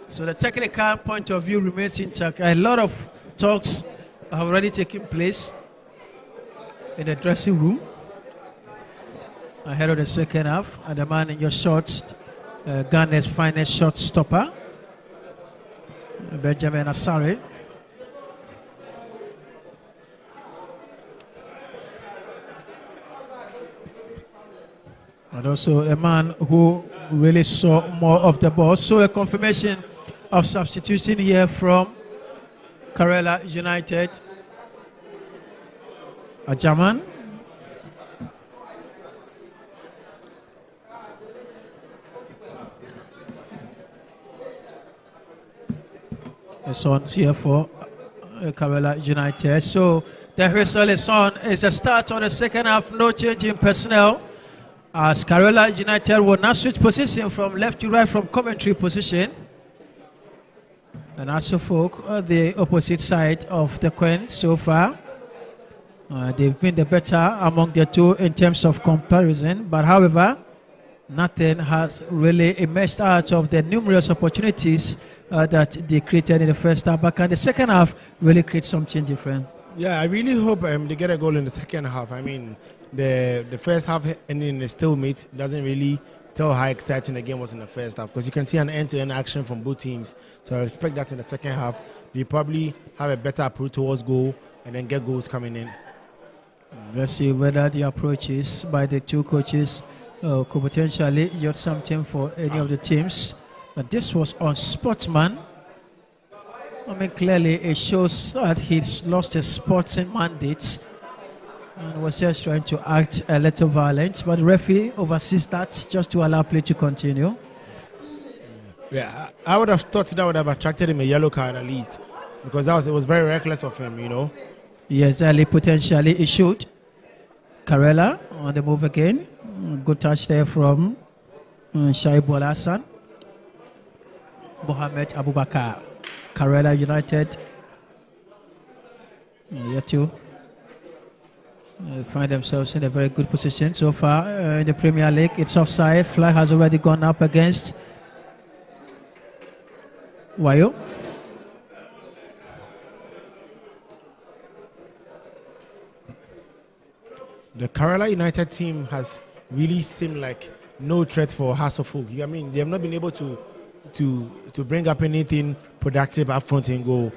[SPEAKER 1] So the technical point of view remains intact. A lot of talks have already taken place in the dressing room ahead of the second half. And the man in your shorts, Ghana's finest shot stopper, Benjamin Asare. And also a man who really saw more of the ball. So a confirmation of substitution here from KARELA United. A German. It's on here for KARELA United. So the whistle is on. It's the start of the second half. No change in personnel. As KARELA United will now switch position from left to right from commentary position. And also folk, the opposite side of the coin so far. They've been the better among the two in terms of comparison. But however, nothing has really emerged out of the numerous opportunities that they created in the first half. But can the second half really create some change, friend?
[SPEAKER 4] Yeah, I really hope they get a goal in the second half. I mean, the first half ending in a stalemate doesn't really tell how exciting the game was in the first half, because you can see an end-to-end action from both teams. So I expect that in the second half, they probably have a better approach towards goal and then get goals coming in.
[SPEAKER 1] Let's see whether the approaches by the two coaches could potentially yield something for any of the teams. But this was on Sportsman. I mean, clearly it shows that he's lost his sporting mandate and was just trying to act a little violent. But the referee oversees that just to allow play to continue.
[SPEAKER 4] Yeah, I would have thought that would have attracted him a yellow card at least, because it was very reckless of him, you know.
[SPEAKER 1] Yes, early potentially issued. KARELA on the move again. Good touch there from Shaibul Hassan. Mohamed Abubakar. KARELA United. Yet to find themselves in a very good position so far in the Premier League. It's offside. Flag has already gone up against Wayo.
[SPEAKER 4] The KARELA United team has really seemed like no threat for Hasselhoff. I mean, they have not been able to bring up anything productive up front and goal.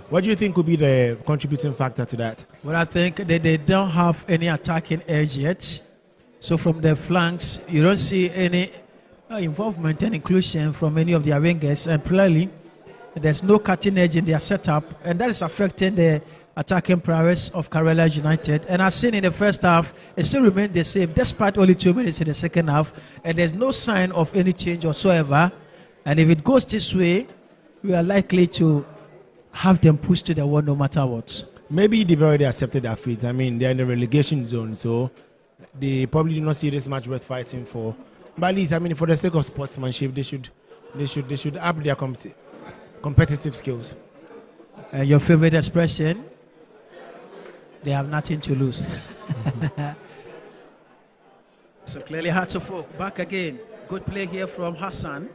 [SPEAKER 4] What do you think could be the contributing factor to that?
[SPEAKER 1] Well, I think they don't have any attacking edge yet. So from the flanks, you don't see any involvement and inclusion from any of their wingers. And clearly, there's no cutting edge in their setup. And that is affecting the attacking prowess of KARELA United. And as seen in the first half, it still remains the same, despite only 2 minutes in the second half. And there's no sign of any change whatsoever. And if it goes this way, we are likely to have them pushed to the wall no matter what.
[SPEAKER 4] Maybe they've already accepted their fate. I mean, they're in the relegation zone, so they probably do not see this match worth fighting for. But at least, I mean, for the sake of sportsmanship, they should up their competitive skills.
[SPEAKER 1] Your favorite expression? They have nothing to lose. So clearly, Hasselhoff back again. Good play here from Hassan.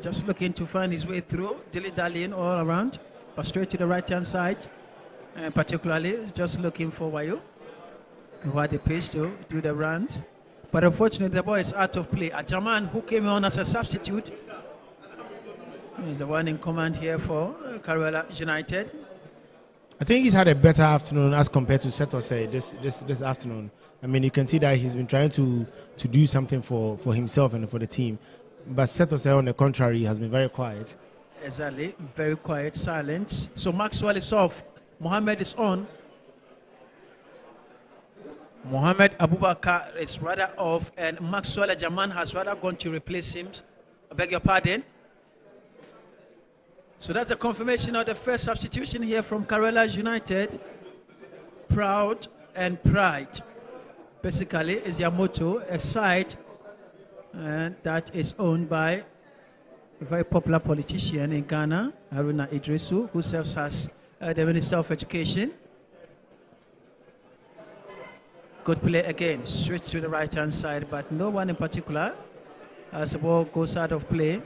[SPEAKER 1] Just looking to find his way through, dilly-dallying all around, but straight to the right-hand side. And particularly, just looking for Wayo, who had the pace to do the runs. But unfortunately, the ball is out of play. A German who came on as a substitute is the one in command here for KARELA United.
[SPEAKER 4] I think he's had a better afternoon as compared to Setose this afternoon. I mean, you can see that he's been trying to do something for himself and for the team. But Setose, on the contrary, has been very quiet.
[SPEAKER 1] Exactly, very quiet, silent. So Maxwell is off. Mohamed is on. Mohamed Abubakar is rather off, and Maxwell Ajaman has rather gone to replace him. I beg your pardon. So that's a confirmation of the first substitution here from KARELA United. Proud and pride, basically, is their motto. A side and that is owned by a very popular politician in Ghana, Haruna Idrisu, who serves as the Minister of Education. Good play again, switch to the right-hand side, but no one in particular as the ball goes out of play.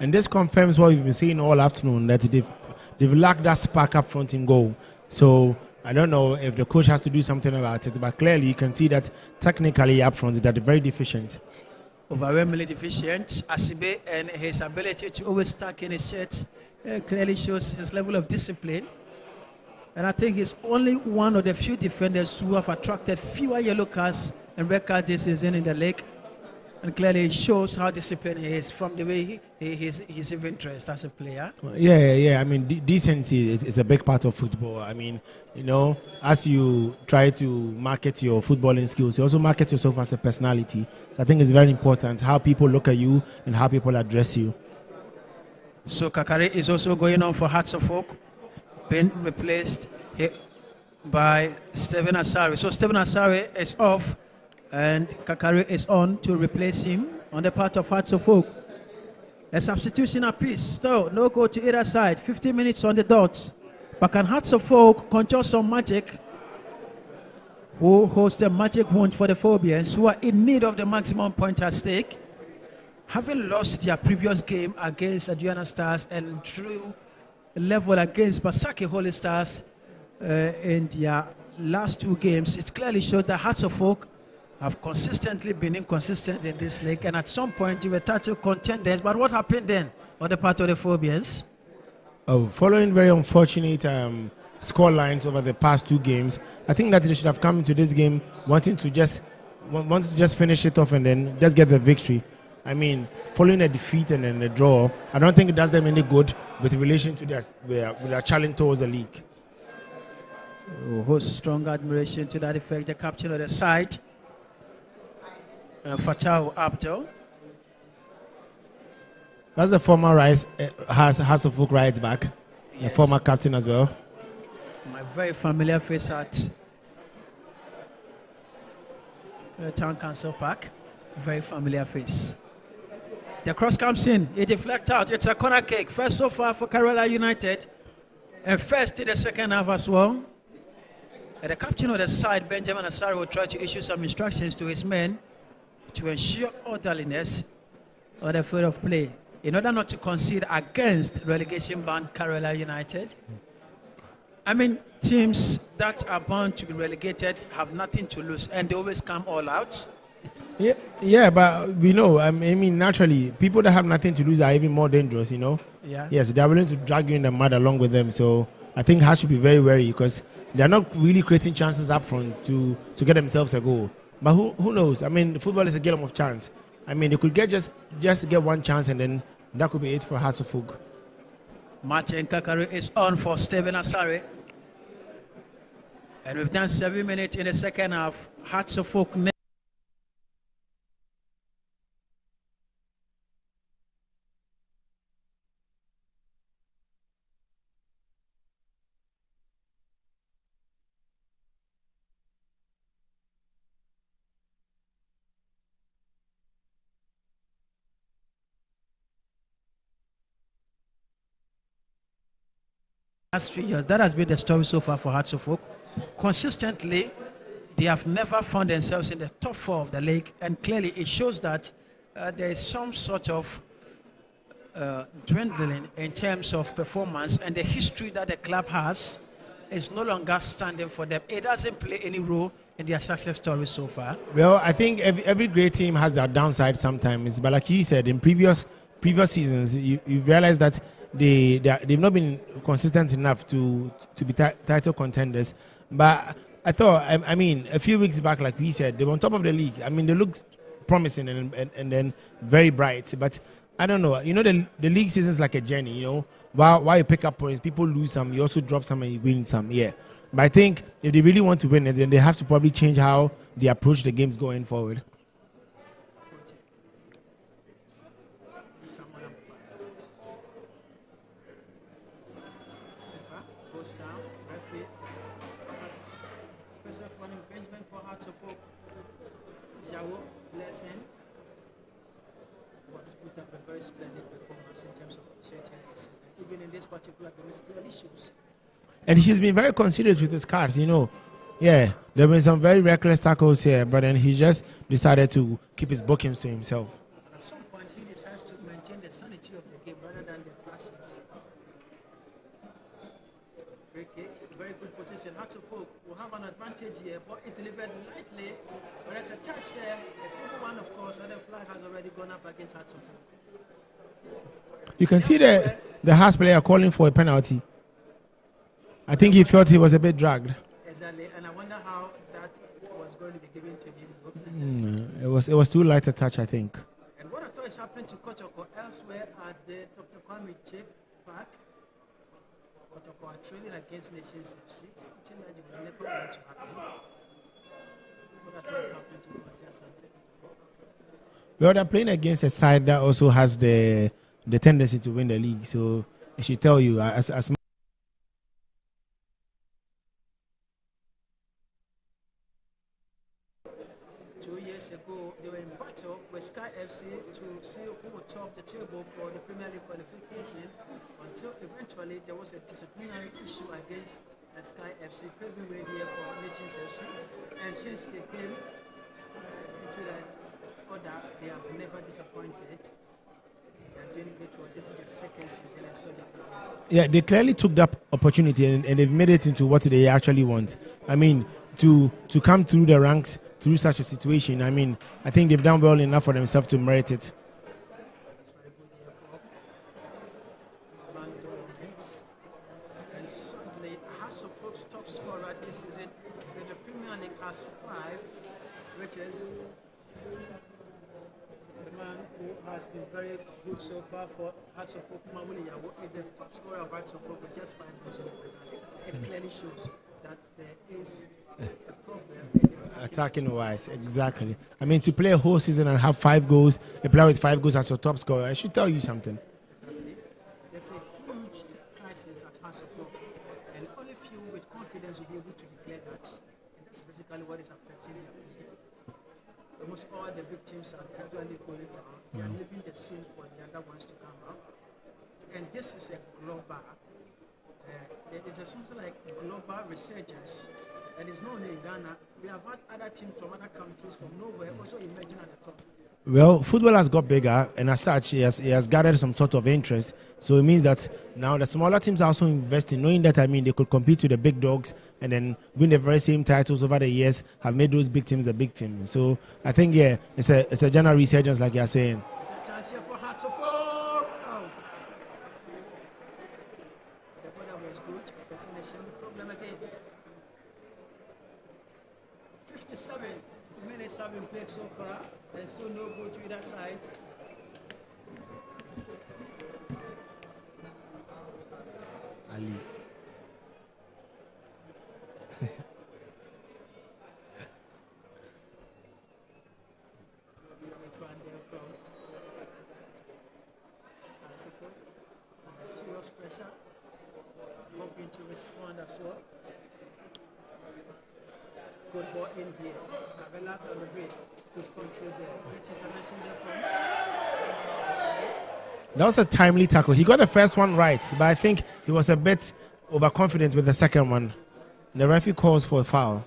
[SPEAKER 4] And this confirms what we've been saying all afternoon, that they've lacked that spark up front in goal. So I don't know if the coach has to do something about it, but clearly you can see that technically up front that they're very deficient.
[SPEAKER 1] Overwhelmingly deficient. Asibe and his ability to always stack in his shirts clearly shows his level of discipline. And I think he's only one of the few defenders who have attracted fewer yellow cards and red cards this season in the league. And clearly it shows how disciplined he is from the way his interest as a player.
[SPEAKER 4] Yeah. I mean, decency is a big part of football. I mean, as you try to market your footballing skills, you also market yourself as a personality. I think it's very important how people look at you and how people address you.
[SPEAKER 1] So Kakare is also going on for Hearts of Oak, being replaced by Stephen Asari. So Stephen Asari is off, and Kakare is on to replace him on the part of Hearts of Oak. A substitution apiece. Still, no goal to either side. 15 minutes on the dot. But can Hearts of Oak conjure some magic? Who holds the magic wand for the Phobians, who are in need of the maximum point at stake? Having lost their previous game against Adriana Stars and drew level against Basaki Holy Stars in their last two games, it clearly shows that Hearts of Oak have consistently been inconsistent in this league, and at some point they were title contenders. But what happened then on the part of the Phobians?
[SPEAKER 4] Following very unfortunate score lines over the past two games, I think that they should have come into this game wanting to just finish it off and then just get the victory. I mean, following a defeat and then a draw, I don't think it does them any good with relation to their challenge towards the league.
[SPEAKER 1] Strong admiration to that effect. The captain of the side, Fatau Abdul.
[SPEAKER 4] That's the former House of Oak right back, yes. The former captain as well.
[SPEAKER 1] My very familiar face at Town Council Park. Very familiar face. The cross comes in, it deflects out. It's a corner kick. First so far for KARELA United, and first in the second half as well. And the captain of the side, Benjamin Asari, will try to issue some instructions to his men to ensure orderliness on the field of play, in order not to concede against relegation-bound KARELA United. I mean, teams that are bound to be relegated have nothing to lose, and they always come all out.
[SPEAKER 4] Yeah, but we know, I mean, naturally, people that have nothing to lose are even more dangerous,
[SPEAKER 1] Yeah.
[SPEAKER 4] Yes, they're willing to drag you in the mud along with them. So I think Hearts should be very wary, because they're not really creating chances up front to get themselves a goal. But who knows? I mean, football is a game of chance. I mean, they could just get one chance, and then that could be it for Hearts of Oak.
[SPEAKER 1] Martin Kakare is on for Stephen Asari. And we've done 7 minutes in the second half. Hearts of Oak. Last few years, that has been the story so far for Hearts of Oak. Consistently, they have never found themselves in the top four of the league, and clearly it shows that there is some sort of dwindling in terms of performance, and the history that the club has is no longer standing for them. It doesn't play any role in their success story so far.
[SPEAKER 4] Well, I think every great team has their downside sometimes, but like you said, in previous seasons, you realize that they've not been consistent enough to be title contenders. But I thought, I mean, a few weeks back, like we said, they were on top of the league. I mean, they looked promising and then very bright. But I don't know. The league season is like a journey. While you pick up points, people lose some, you also drop some, and you win some. Yeah. But I think if they really want to win it, then they have to probably change how they approach the games going forward.
[SPEAKER 1] Splendid performance in terms of certainty. Even in this particular game, there are issues.
[SPEAKER 4] And he's been very considerate with his cards, Yeah, there have been some very reckless tackles here, but then he just decided to keep his bookings to himself.
[SPEAKER 1] At some Free kick, very good position. Hatfield will have an advantage here, but it's delivered lightly. But there's a touch there. A football one, of course, and the flag has already gone up against Hatfield.
[SPEAKER 4] You can see the Hearts player calling for a penalty. I think he felt he was a bit dragged.
[SPEAKER 1] Exactly, and I wonder how that was going to be given to him.
[SPEAKER 4] It was too light a touch, I think.
[SPEAKER 1] And what I thought is happening to Kotoko elsewhere at the Dr. Kwame Chip Park. Kotoko are training against Nations FC, something that you will never want to happen. What I thought is happening to Kumasi Asante Kotoko.
[SPEAKER 4] Well, they're playing against a side that also has the tendency to win the league. So I should tell you, as
[SPEAKER 1] 2 years ago, they were in battle with Sky FC to see who would top the table for the Premier League qualification until eventually there was a disciplinary issue against Sky FC, paving way here for Nations FC. And since they came into the order, they have never disappointed. They are doing it well. This is the second season and so
[SPEAKER 4] yeah, they clearly took that opportunity and they've made it into what they actually want. I mean, to come through the ranks through such a situation, I mean, I think they've done well enough for themselves to merit it.
[SPEAKER 1] And suddenly, Hasselhoff's top scorer this season in the Premier League has 5, which is the man who has been very good so far for Hasselhoff. Mawuliyawo is the top scorer of Hasselhoff with just 5 goals in the Premier League. It clearly shows that there is a problem.
[SPEAKER 4] Attacking wise, exactly. I mean, to play a whole season and have 5 goals, a player with 5 goals as your top scorer, I should tell you something.
[SPEAKER 1] There's a huge crisis at Hasselhoff, and only few with confidence will be able to declare that. And that's basically what is affecting them. Almost all the big teams are gradually going down. They are leaving the scene for the other ones to come up. And this is a global, there is something like global resurgence. And it's not only in Ghana. We have had other teams from other countries from nowhere also emerging at the top.
[SPEAKER 4] Well, football has got bigger, and as such, it has gathered some sort of interest. So it means that now the smaller teams are also investing, knowing that, I mean, they could compete with the big dogs and then win the very same titles over the years, have made those big teams the big teams. So I think, yeah, it's a general resurgence, like you're saying.
[SPEAKER 1] It's a chance here for Hearts of Oak. Oh. The border was good. The finishing, the problem again. 57 minutes have been played so far. There's still no goal to either side.
[SPEAKER 4] Ali.
[SPEAKER 1] Serious pressure, hoping to respond as well. Good ball in here. KARELA on the break. Good control there. Great intervention there from.
[SPEAKER 4] That was a timely tackle. He got the first one right, but I think he was a bit overconfident with the second one. The referee calls for a foul.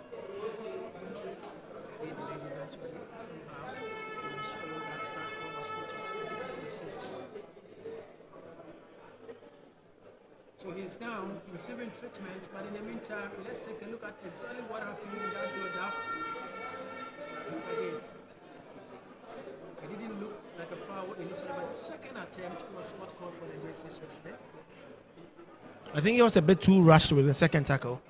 [SPEAKER 1] So he's now receiving treatment, but in the meantime, let's take a look at exactly what happened in that build-up. Again, it didn't look like a foul initially, but the second attempt was what called for the referee's respect.
[SPEAKER 4] I think he was a bit too rushed with the second tackle.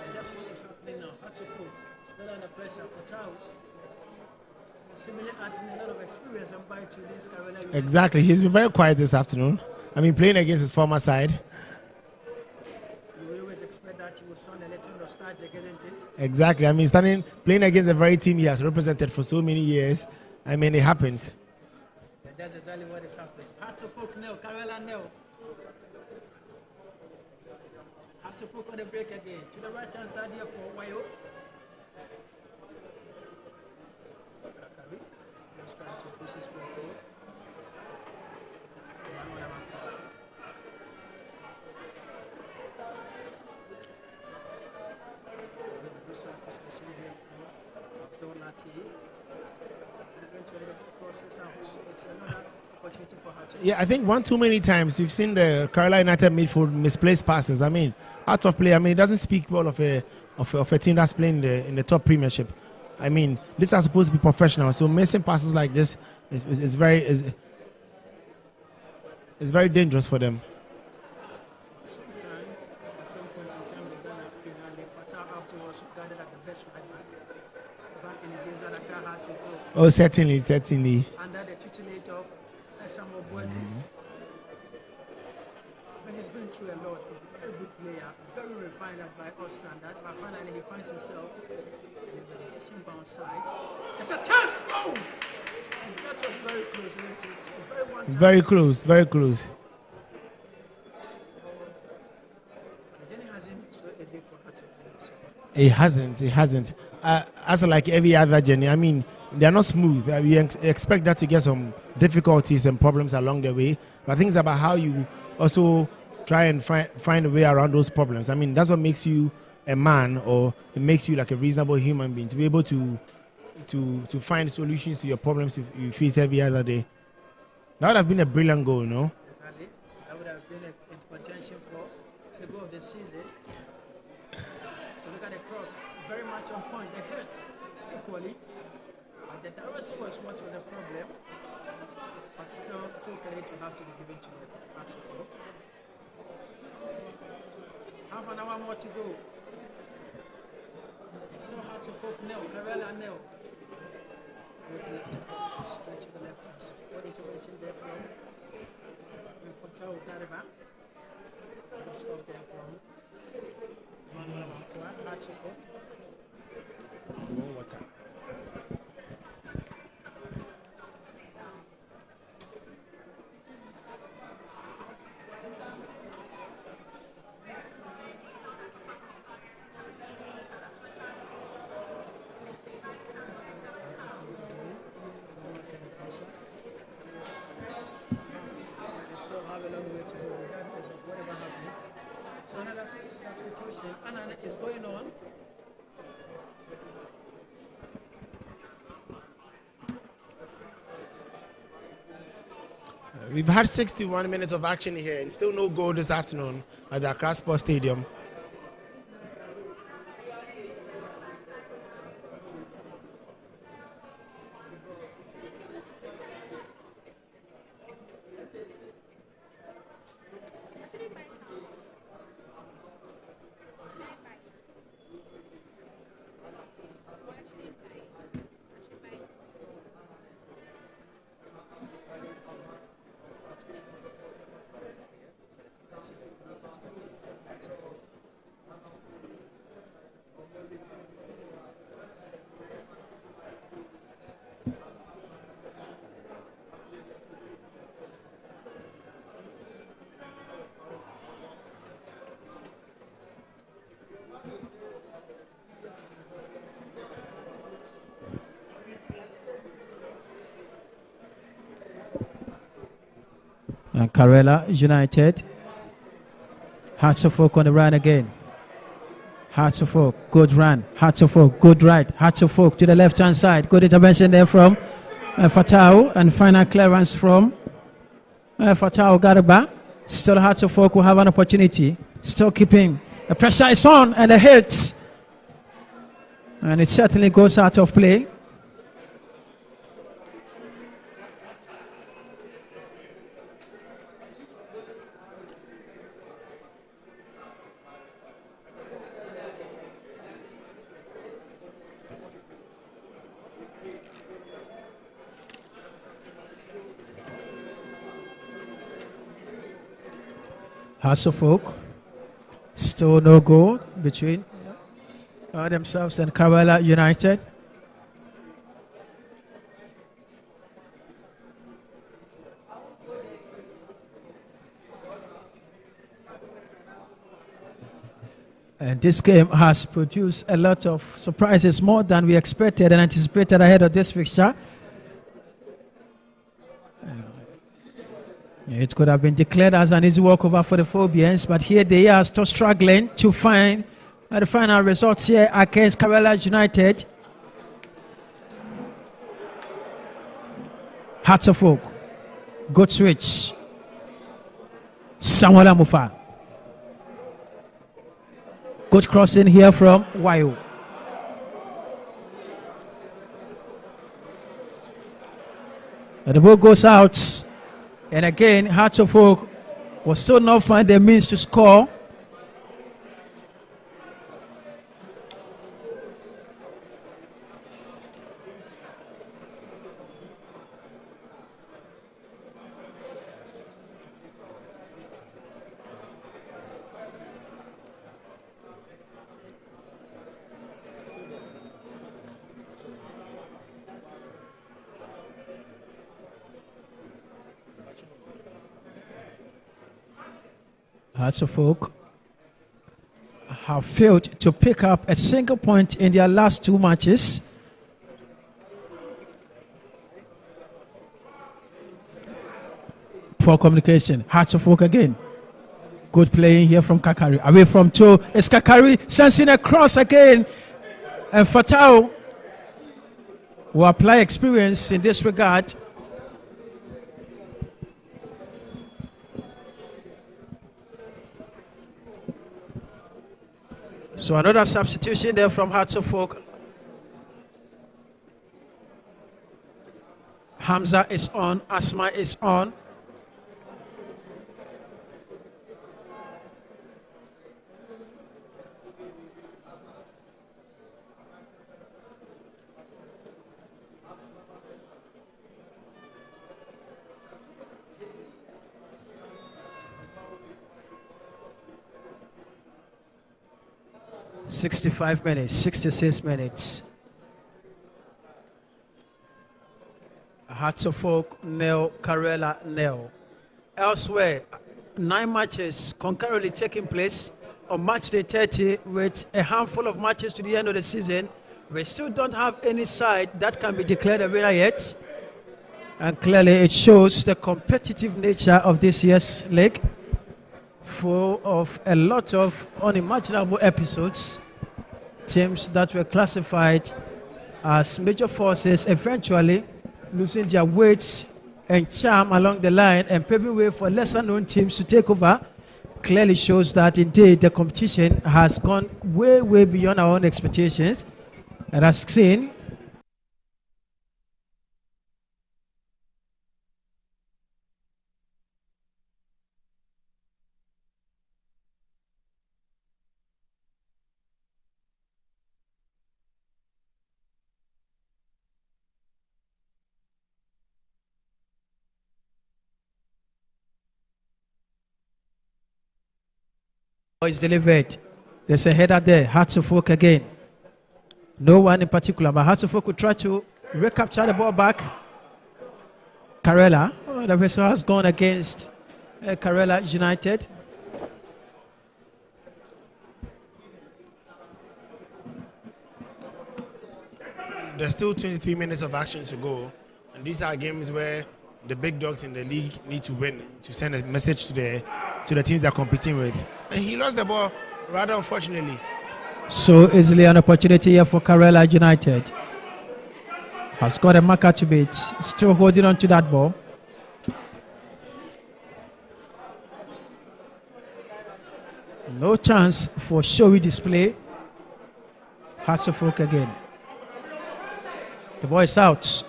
[SPEAKER 1] And that's what is happening now. Hatfield still under pressure for out. Similarly, adding a lot of experience and bite to this KARELA.
[SPEAKER 4] Exactly. He's been very quiet this afternoon. I mean, playing against his former side.
[SPEAKER 1] You will always expect that he will sound a little nostalgic, isn't it?
[SPEAKER 4] Exactly. I mean, playing against the very team he has represented for so many years. I mean, it happens.
[SPEAKER 1] And that's exactly what is happening. Hatfield nil, KARELA nil. Hatfield on the break again. To the right hand side here for Wayo. Just trying to push his foot forward. Eventually the ball crosses out. So it's another opportunity for Hearts of
[SPEAKER 4] Yeah, I think one too many times we've seen the KARELA United midfield misplaced passes. I mean, out of play. I mean, it doesn't speak well of a team that's playing in the top Premiership. I mean, these are supposed to be professional, so missing passes like this is very dangerous for them. Oh, certainly.
[SPEAKER 1] Under the tutelage of Samuel Boyd. And he's been through a lot. A very good player, very refined by our standard. But finally, he finds himself in the Simba side. It's a chance! Oh! And that was very close, isn't it?
[SPEAKER 4] Very close, very close. It hasn't. As like every other journey, I mean, they're not smooth. We expect that to get some difficulties and problems along the way. But I think it's about how you also try and find a way around those problems. I mean, that's what makes you a man, or it makes you like a reasonable human being, to be able to find solutions to your problems you face every other day. That would have been a brilliant goal, no?
[SPEAKER 1] Exactly. That would have been in contention for the goal of the season. So look at the cross, very much on point. The hits equally. And the direction was what was the problem, but still full credit will have to be given to the Hearts of Oak. Half an hour more to go. Still Hearts of Oak nil, KARELA nil. Good lift, stretch to the left hand. So what intervention there from Fatau Dariba. Stop there from Hearts of Oak. So another substitution, and is going on.
[SPEAKER 4] We've had 61 minutes of action here and still no goal this afternoon at the Accra Sports Stadium.
[SPEAKER 1] And KARELA United. Hearts of Oak on the run again. Hearts of Oak, good run. Hearts of Oak, good right. Hearts of Oak to the left hand side. Good intervention there from Fatau, and final clearance from Fatau Dariba. Still Hearts of Oak will have an opportunity. Still keeping the pressure is on, and the hits. And it certainly goes out of play. Hearts of Oak, still no goal between themselves and KARELA United. And this game has produced a lot of surprises, more than we expected and anticipated ahead of this fixture. It could have been declared as an easy walkover for the Phobians, but here they are still struggling to find the final results here against KARELA United. Hearts of Oak, Good switch. Samuel Amufa. Good crossing here from Wayo. And the ball goes out. And again, Hearts of Oak will still not find the means to score. Hearts of Oak have failed to pick up a single point in their last 2 matches. Poor communication. Hearts of Oak again. Good playing here from Kakari. Away from two. It's Kakari sensing a cross again. And Fatao will apply experience in this regard. So another substitution there from Hearts of Oak. Hamza is on, Asma is on. "65 minutes, 66 minutes. Hearts of Oak, nil, KARELA, nil. Elsewhere, 9 matches concurrently taking place on match day 30 with a handful of matches to the end of the season. We still don't have any side that can be declared a winner yet. And clearly it shows the competitive nature of this year's league, full of a lot of unimaginable episodes. Teams that were classified as major forces eventually losing their weight and charm along the line and paving way for lesser known teams to take over. Clearly shows that indeed the competition has gone way, way beyond our own expectations. And as seen, is delivered. There's a header there. Hearts of Oak again. No one in particular, but Hearts of Oak could try to recapture the ball back. KARELA. Oh, the vessel has gone against KARELA United.
[SPEAKER 4] There's still 23 minutes of action to go. And these are games where the big dogs in the league need to win to send a message to the teams they're competing with. And he lost the ball rather unfortunately.
[SPEAKER 1] So easily an opportunity here for KARELA United. Has got a marker to beat. Still holding on to that ball. No chance for showy display. Hearts of Oak again. The ball is out.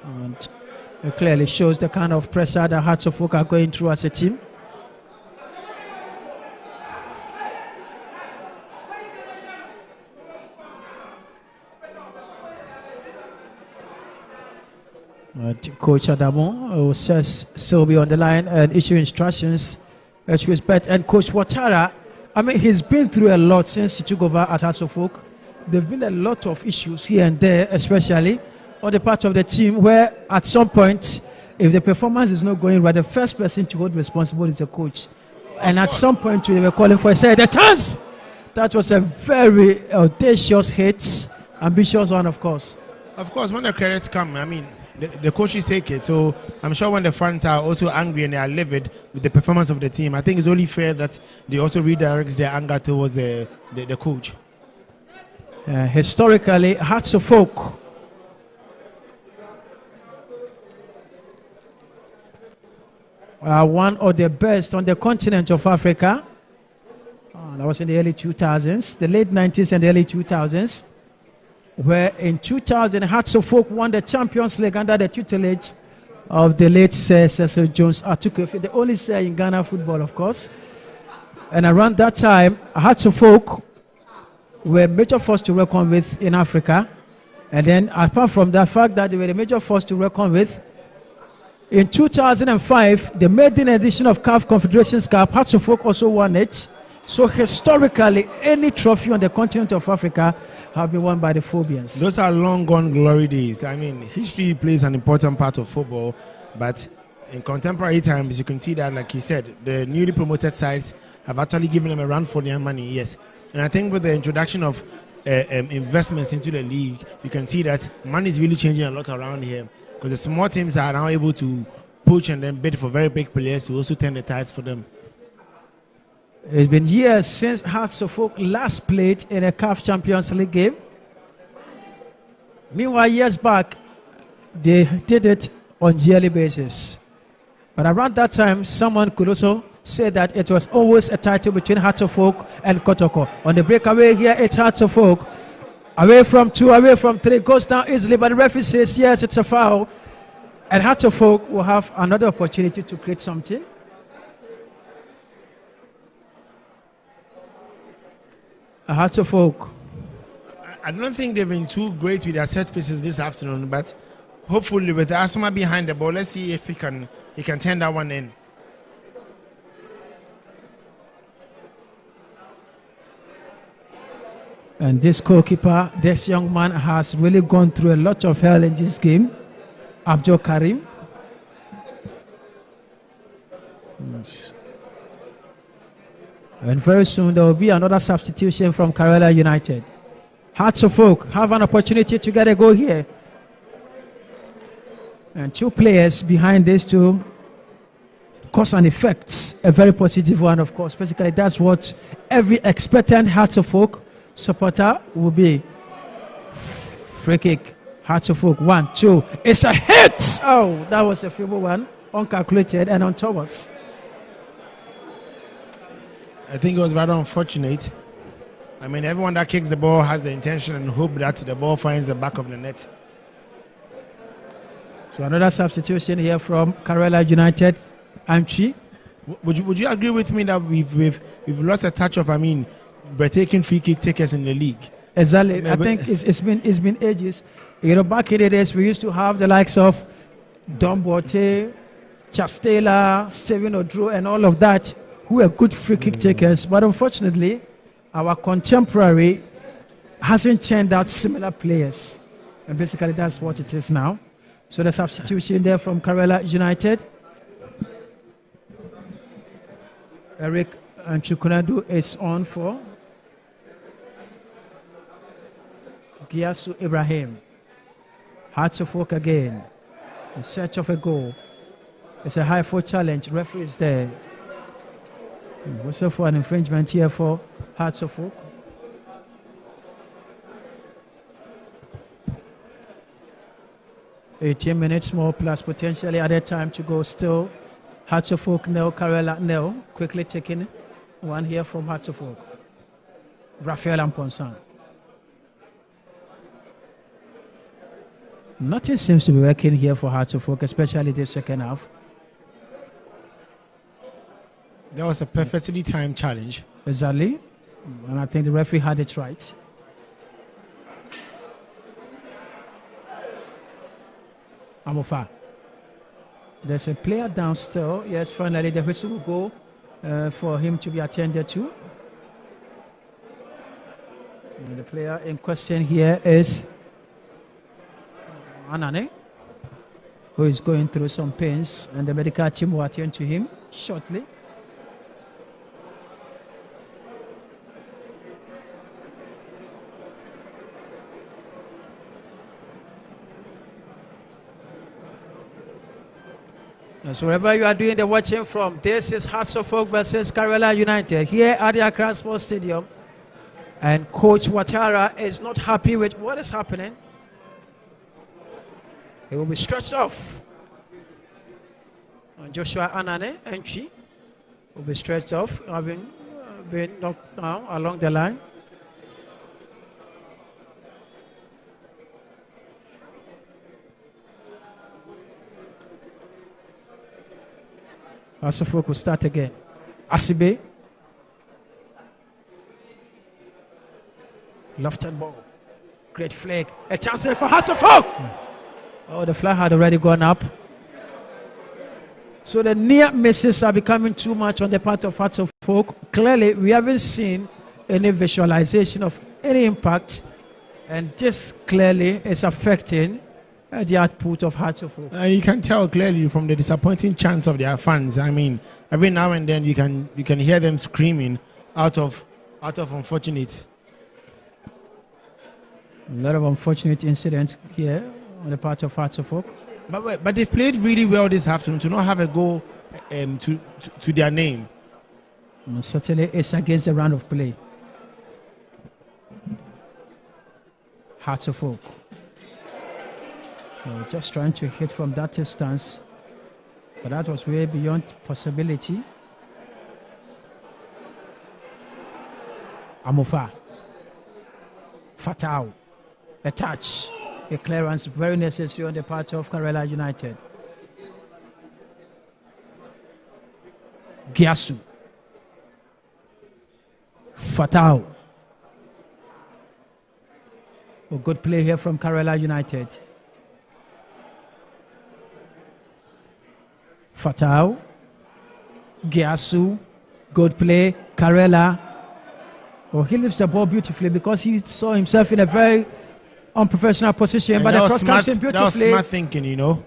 [SPEAKER 1] And it clearly shows the kind of pressure that Hearts of Oak are going through as a team. Coach Adamo says still be on the line and issue instructions as we expect. And Coach Watara, I mean, he's been through a lot since he took over at Hearts of Oak. There have been a lot of issues here and there, especially on the part of the team, where at some point, if the performance is not going right, the first person to hold responsibility is the coach. And at some point, we were calling for a chance. That was a very audacious hit, ambitious one, of course.
[SPEAKER 4] Of course, when the credits come, I mean, the coaches take it. So I'm sure when the fans are also angry and they are livid with the performance of the team, I think it's only fair that they also redirect their anger towards the coach.
[SPEAKER 1] Historically, Hearts of Oak one of the best on the continent of Africa. That was in the early 2000s, the late 90s and the early 2000s, where in 2000, Hearts of Oak won the Champions League under the tutelage of the late Sir Cecil Jones Atukefi, the only Sir in Ghana football, of course. And around that time, Hearts of Oak were a major force to reckon with in Africa. And then apart from the fact that they were a major force to reckon with, in 2005, the maiden edition of CAF Confederations Cup, Hearts of Oak also won it. So historically, any trophy on the continent of Africa have been won by the Phobians.
[SPEAKER 4] Those are long gone glory days. I mean, history plays an important part of football, but in contemporary times, you can see that, like you said, the newly promoted sides have actually given them a run for their money, yes. And I think with the introduction of investments into the league, you can see that money is really changing a lot around here, because the small teams are now able to poach and then bid for very big players who also turn the tides for them.
[SPEAKER 1] It's been years since Hearts of Oak last played in a CAF Champions League game. Meanwhile, years back, they did it on yearly basis. But around that time, someone could also say that it was always a title between Hearts of Oak and Kotoko. On the breakaway here, it's Hearts of Oak. Away from 2, away from 3, goes down easily, but the referee says, yes, it's a foul. And Hearts of Oak will have another opportunity to create something. Hearts of Oak.
[SPEAKER 4] I don't think they've been too great with their set pieces this afternoon, but hopefully with Asma behind the ball, let's see if he can turn that one in.
[SPEAKER 1] And this goalkeeper, this young man has really gone through a lot of hell in this game. Abdul Karim. Yes. And very soon there will be another substitution from KARELA United. Hearts of Oak have an opportunity to get a goal here. And 2 players behind these two cause and effects. A very positive one, of course. Basically, that's what every expectant Hearts of Oak supporter will be. Free kick. Hearts of Oak. 1, 2. It's a hit! Oh, that was a feeble one. Uncalculated and untoward.
[SPEAKER 4] I think it was rather unfortunate. I mean, everyone that kicks the ball has the intention and hope that the ball finds the back of the net.
[SPEAKER 1] So another substitution here from KARELA United. Amchi.
[SPEAKER 4] Would you agree with me that we've lost a touch of, breathtaking free kick takers in the league?
[SPEAKER 1] Exactly. I think it's been ages. Back in the days we used to have the likes of Don Bote, Chastela, Steven Odro, and all of that, who were good free kick takers, but unfortunately, our contemporary hasn't turned out similar players. And basically, that's what it is now. So the substitution there from KARELA United. Eric Chukunadu is on for Giasu Ibrahim. Hearts of Oak again. In search of a goal. It's a high foot challenge. Referee is there. Whistle for an infringement here for Hearts of Oak. $18 minutes more plus potentially added time to go still. Hearts of Oak nil, KARELA nil. Quickly taking one here from Hearts of Oak. Raphael Amponsan. Nothing seems to be working here for Hearts of Oak, especially the second half.
[SPEAKER 4] That was a perfectly timed challenge.
[SPEAKER 1] Exactly. And I think the referee had it right. Amofa. There's a player down still. Yes, finally the whistle will go for him to be attended to. And the player in question here is Anane, who is going through some pains, and the medical team will attend to him shortly. So wherever you are doing the watching from, this is Hearts of Oak versus KARELA United here at the Accra Sports Stadium. And Coach Ouattara is not happy with what is happening. He will be stretched off. Joshua Anane entry will be stretched off, having been knocked down along the line. Hasselhoff will start again. Asibe. Lofted ball. Great flag. A chance for Hasselhoff. Oh, the flag had already gone up. So the near misses are becoming too much on the part of Hasselhoff. Clearly, we haven't seen any visualization of any impact, and this clearly is affecting the output of Hasselhoff.
[SPEAKER 4] You can tell clearly from the disappointing chants of their fans. I mean, every now and then you can hear them screaming out of unfortunate.
[SPEAKER 1] A lot of unfortunate incidents here on the part of Hasselhoff.
[SPEAKER 4] But they've played really well this afternoon to not have a goal to their name.
[SPEAKER 1] And certainly it's against the round of play. Hasselhoff. So just trying to hit from that distance, but that was way beyond possibility. Amofa. Fatau. A touch. A clearance very necessary on the part of KARELA United. Giasu. Fatau. A good play here from KARELA United. Fatau. Giasu. Good play. KARELA. Oh, he lifts the ball beautifully because he saw himself in a very unprofessional position,
[SPEAKER 4] And
[SPEAKER 1] but the cross
[SPEAKER 4] smart,
[SPEAKER 1] comes in
[SPEAKER 4] that was
[SPEAKER 1] beautifully.
[SPEAKER 4] smart thinking, you know.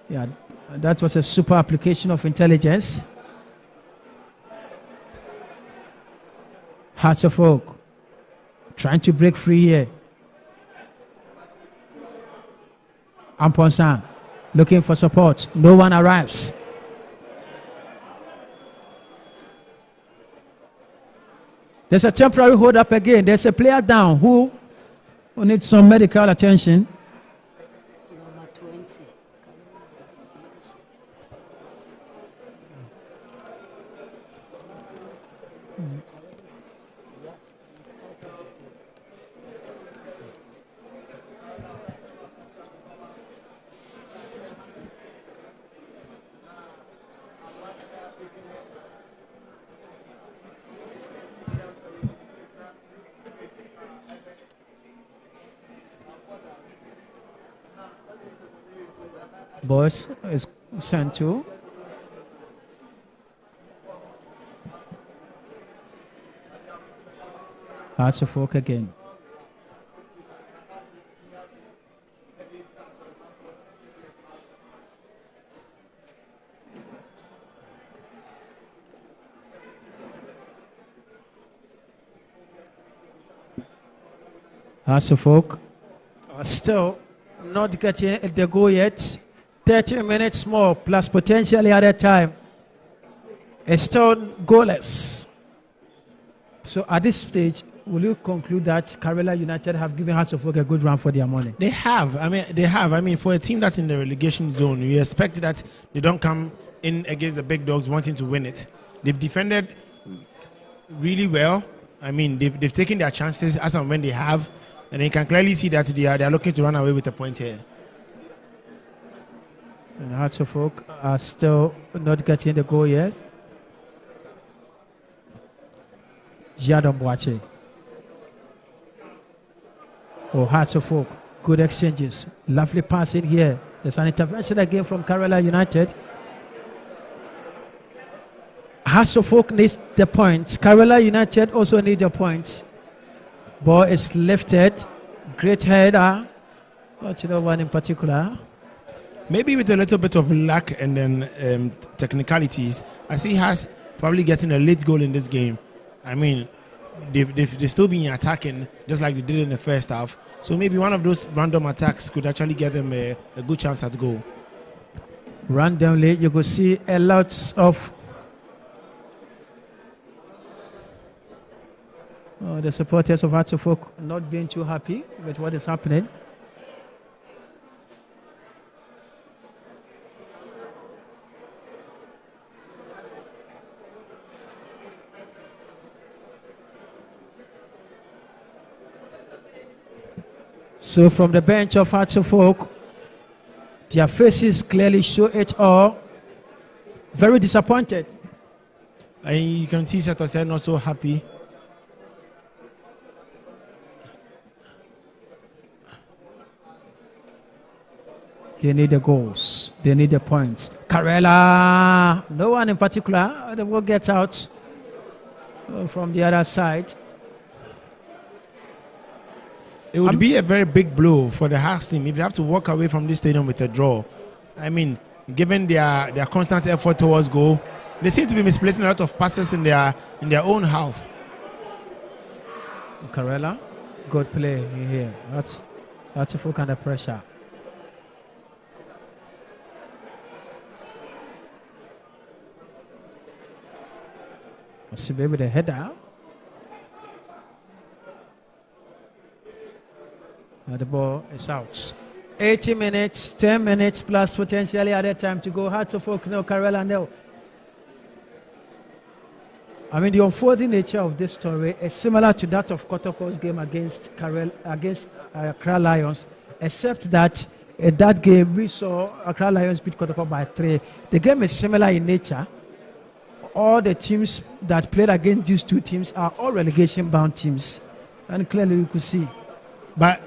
[SPEAKER 1] Yeah, that was a super application of intelligence. Hasselhoff trying to break free here. Amponsan looking for support. No one arrives. There's a temporary hold up again. There's a player down who needs some medical attention.
[SPEAKER 3] Number 20.
[SPEAKER 1] Boys is sent to. Hasselhoff again. Hasselhoff still not getting the goal yet. 30 minutes more plus potentially added time. It's still goalless. So at this stage, will you conclude that KARELA United have given Hasselhoff a good run for their money?
[SPEAKER 4] They have. I mean, for a team that's in the relegation zone, you expect that they don't come in against the big dogs wanting to win it. They've defended really well. I mean, they've taken their chances as and when they have, and you can clearly see that they are looking to run away with a point here.
[SPEAKER 1] And Hasselhoff are still not getting the goal yet. Jadon Boache. Oh, Hasselhoff. Good exchanges. Lovely passing here. There's an intervention again from KARELA United. Hasselhoff needs the points. KARELA United also need the points. Ball is lifted. Great header. But you know one in particular.
[SPEAKER 4] Maybe with a little bit of luck and then technicalities, I see Has probably getting a late goal in this game. I mean, they've still been attacking just like they did in the first half. So maybe one of those random attacks could actually get them a good chance at goal.
[SPEAKER 1] Randomly, you could see a lot of the supporters of Hasselhoff not being too happy with what is happening. So from the bench of Hearts of Oak, their faces clearly show it all. Very disappointed.
[SPEAKER 4] And you can see Satose not so happy.
[SPEAKER 1] They need the goals. They need the points. KARELA, no one in particular. The ball gets out from the other side.
[SPEAKER 4] It would be a very big blow for the Hearts team if they have to walk away from this stadium with a draw. I mean, given their constant effort towards goal, they seem to be misplacing a lot of passes in their own half.
[SPEAKER 1] KARELA, good play here. That's a full kind of pressure. See, maybe the header. And the ball is out. 80 minutes, 10 minutes plus potentially added time to go. Hearts of Oak, no, KARELA, no. I mean, the unfolding nature of this story is similar to that of Kotoko's game against Accra Lions, except that in that game we saw Accra Lions beat Kotoko by 3. The game is similar in nature. All the teams that played against these two teams are all relegation-bound teams, and clearly you could see.
[SPEAKER 4] But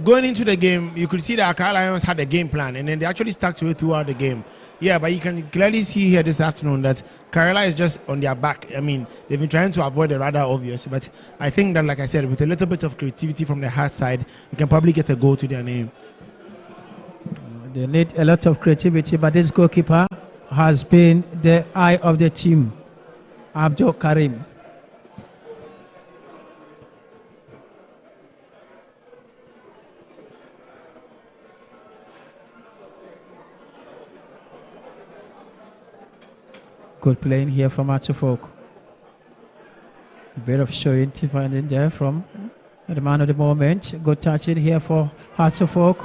[SPEAKER 4] going into the game, you could see that Accra Lions had a game plan, and then they actually stuck to it throughout the game. Yeah, but you can clearly see here this afternoon that KARELA is just on their back. I mean, they've been trying to avoid the rather obvious, but I think that, like I said, with a little bit of creativity from the Hearts side, you can probably get a goal to their name.
[SPEAKER 1] They need a lot of creativity, but this goalkeeper has been the eye of the team, Abdul Karim. Good playing here from Hearts of Oak. A bit of showing to find in there from the man of the moment. Good touch in here for Hearts of Oak.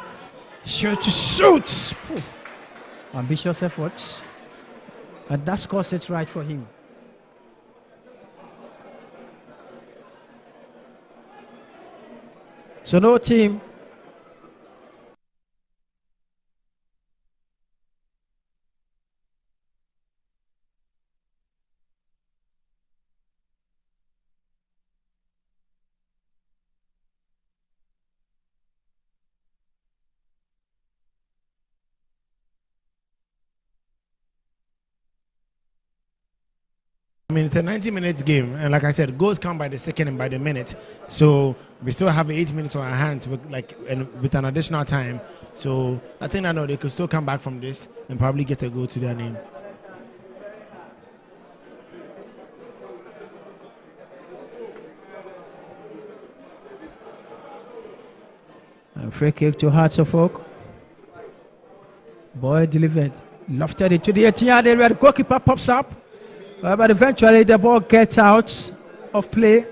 [SPEAKER 1] Shoots! Ambitious efforts. And that scores it right for him. So no team
[SPEAKER 4] I mean, it's a 90 minutes game, and like I said, goals come by the second and by the minute. So we still have 8 minutes on our hands, with an additional time. So I think I know they could still come back from this and probably get a goal to their name.
[SPEAKER 1] And free kick to Hearts of Oak. Boy delivered, lofted it to the 18-yard area. The goalkeeper pops up. But eventually the ball gets out of play.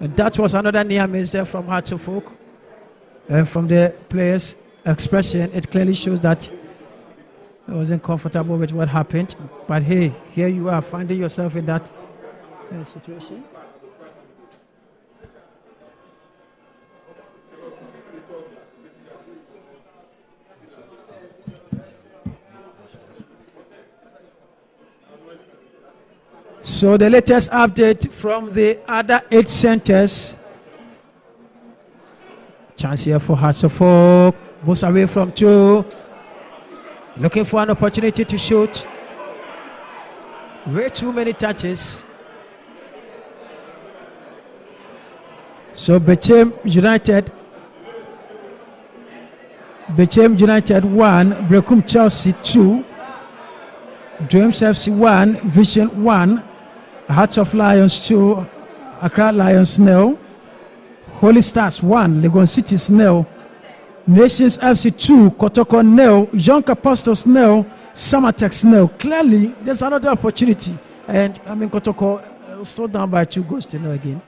[SPEAKER 1] And that was another near miss there from Hearts of Oak. And from the players' expression, it clearly shows that he wasn't comfortable with what happened. But hey, here you are finding yourself in that situation. So the latest update from the other 8 centers. Chance here for Hearts of Oak. Moves away from 2. Looking for an opportunity to shoot. Way too many touches. So Bechem United 1, Brekum Chelsea 2, Dreams FC 1, Vision 1, Hearts of Lions 2, Accra Lions 0, Holy Stars 1, Legon City 0, Nations FC 2, Kotoko 0, Young Apostles 0, Samatex 0. Clearly, there's another opportunity. And I mean, Kotoko still down by 2 goals to 0 again.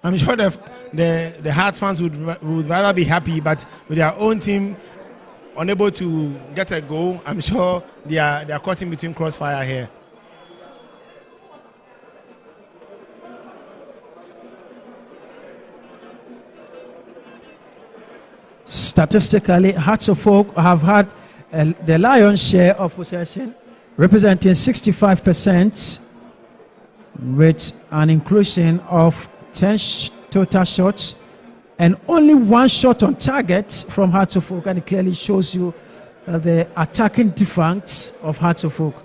[SPEAKER 4] I'm sure the Hearts fans would rather be happy, but with their own team unable to get a goal, I'm sure they are caught in between crossfire here.
[SPEAKER 1] Statistically, Hearts of Oak have had the lion's share of possession, representing 65%, with an inclusion of 10 total shots and only 1 shot on target from Hearts of Oak, and it clearly shows you the attacking defense of Hearts of Oak.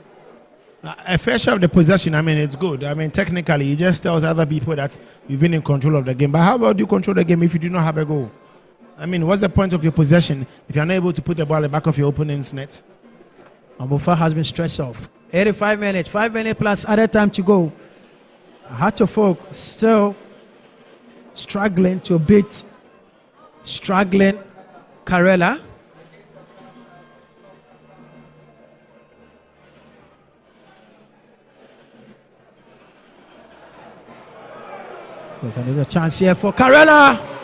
[SPEAKER 4] A fair share of the possession, I mean, it's good. I mean, technically, it just tells other people that you've been in control of the game. But how about you control the game if you do not have a goal? I mean, what's the point of your possession if you're unable to put the ball in the back of your opponent's net?
[SPEAKER 1] Abufa has been stressed off. 85 minutes, 5 minutes plus added time to go. Hearts of Oak still struggling to beat struggling KARELA. There's another chance here for KARELA.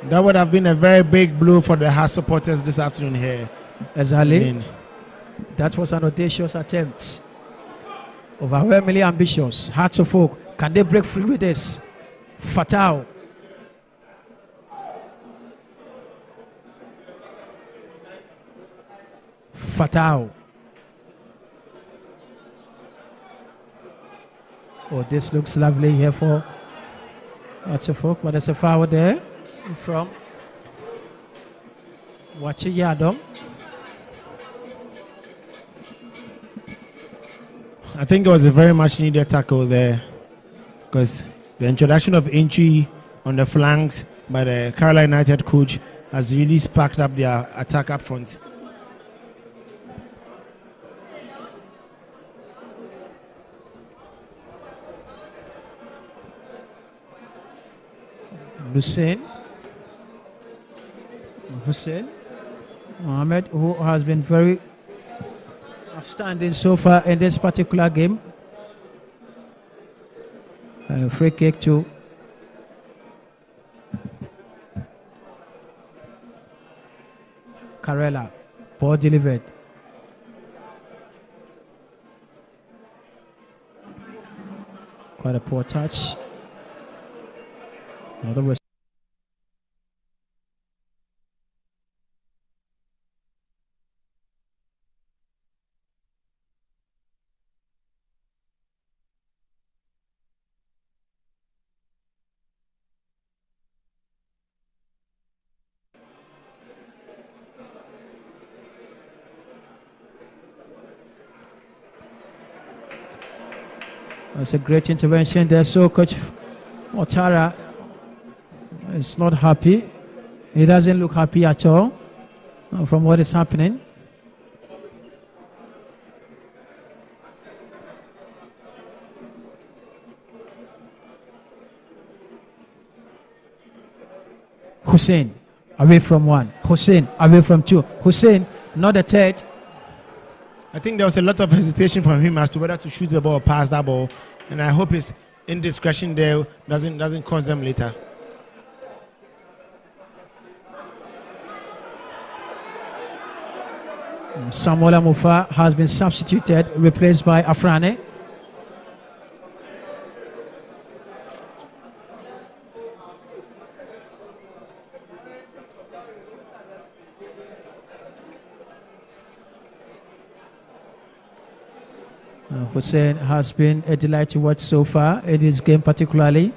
[SPEAKER 4] That would have been a very big blow for the Hearts supporters this afternoon here.
[SPEAKER 1] Exactly. That was an audacious attempt. Overwhelmingly ambitious. Hearts of Oak. Can they break free with this? Fatal. Fatal. Oh, this looks lovely here for Hearts of Oak, but there's a foul there from Wachi Yadom.
[SPEAKER 4] I think it was a very much needed tackle there, because the introduction of Entry on the flanks by the KARELA United coach has really sparked up their attack up front.
[SPEAKER 1] Hussein Mohammed, who has been very outstanding so far in this particular game. Free kick to KARELA. Ball delivered. Quite a poor touch. Another was that's a great intervention there. So Coach Otara is not happy. He doesn't look happy at all from what is happening. Hussein away from 1. Hussein away from 2. Hussein, not the third.
[SPEAKER 4] I think there was a lot of hesitation from him as to whether to shoot the ball or pass that ball, and I hope his indiscretion there doesn't cost them later.
[SPEAKER 1] Samuel Amufa has been substituted, replaced by Afrane. Hussein has been a delight to watch so far in this game, particularly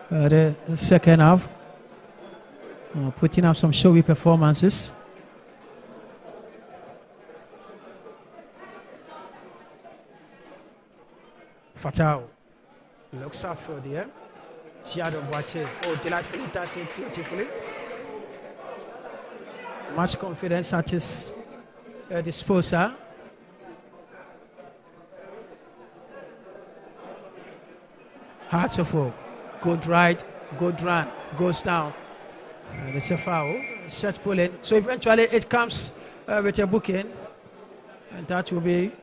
[SPEAKER 1] the second half, putting up some showy performances. Fatal looks up for the air. Shadow watching. Oh, delightfully touching beautifully. Much confidence at his disposal. Hearts of Oak. Good ride, good run, goes down. It's a foul. Set pulling. So eventually it comes with a booking, and that will be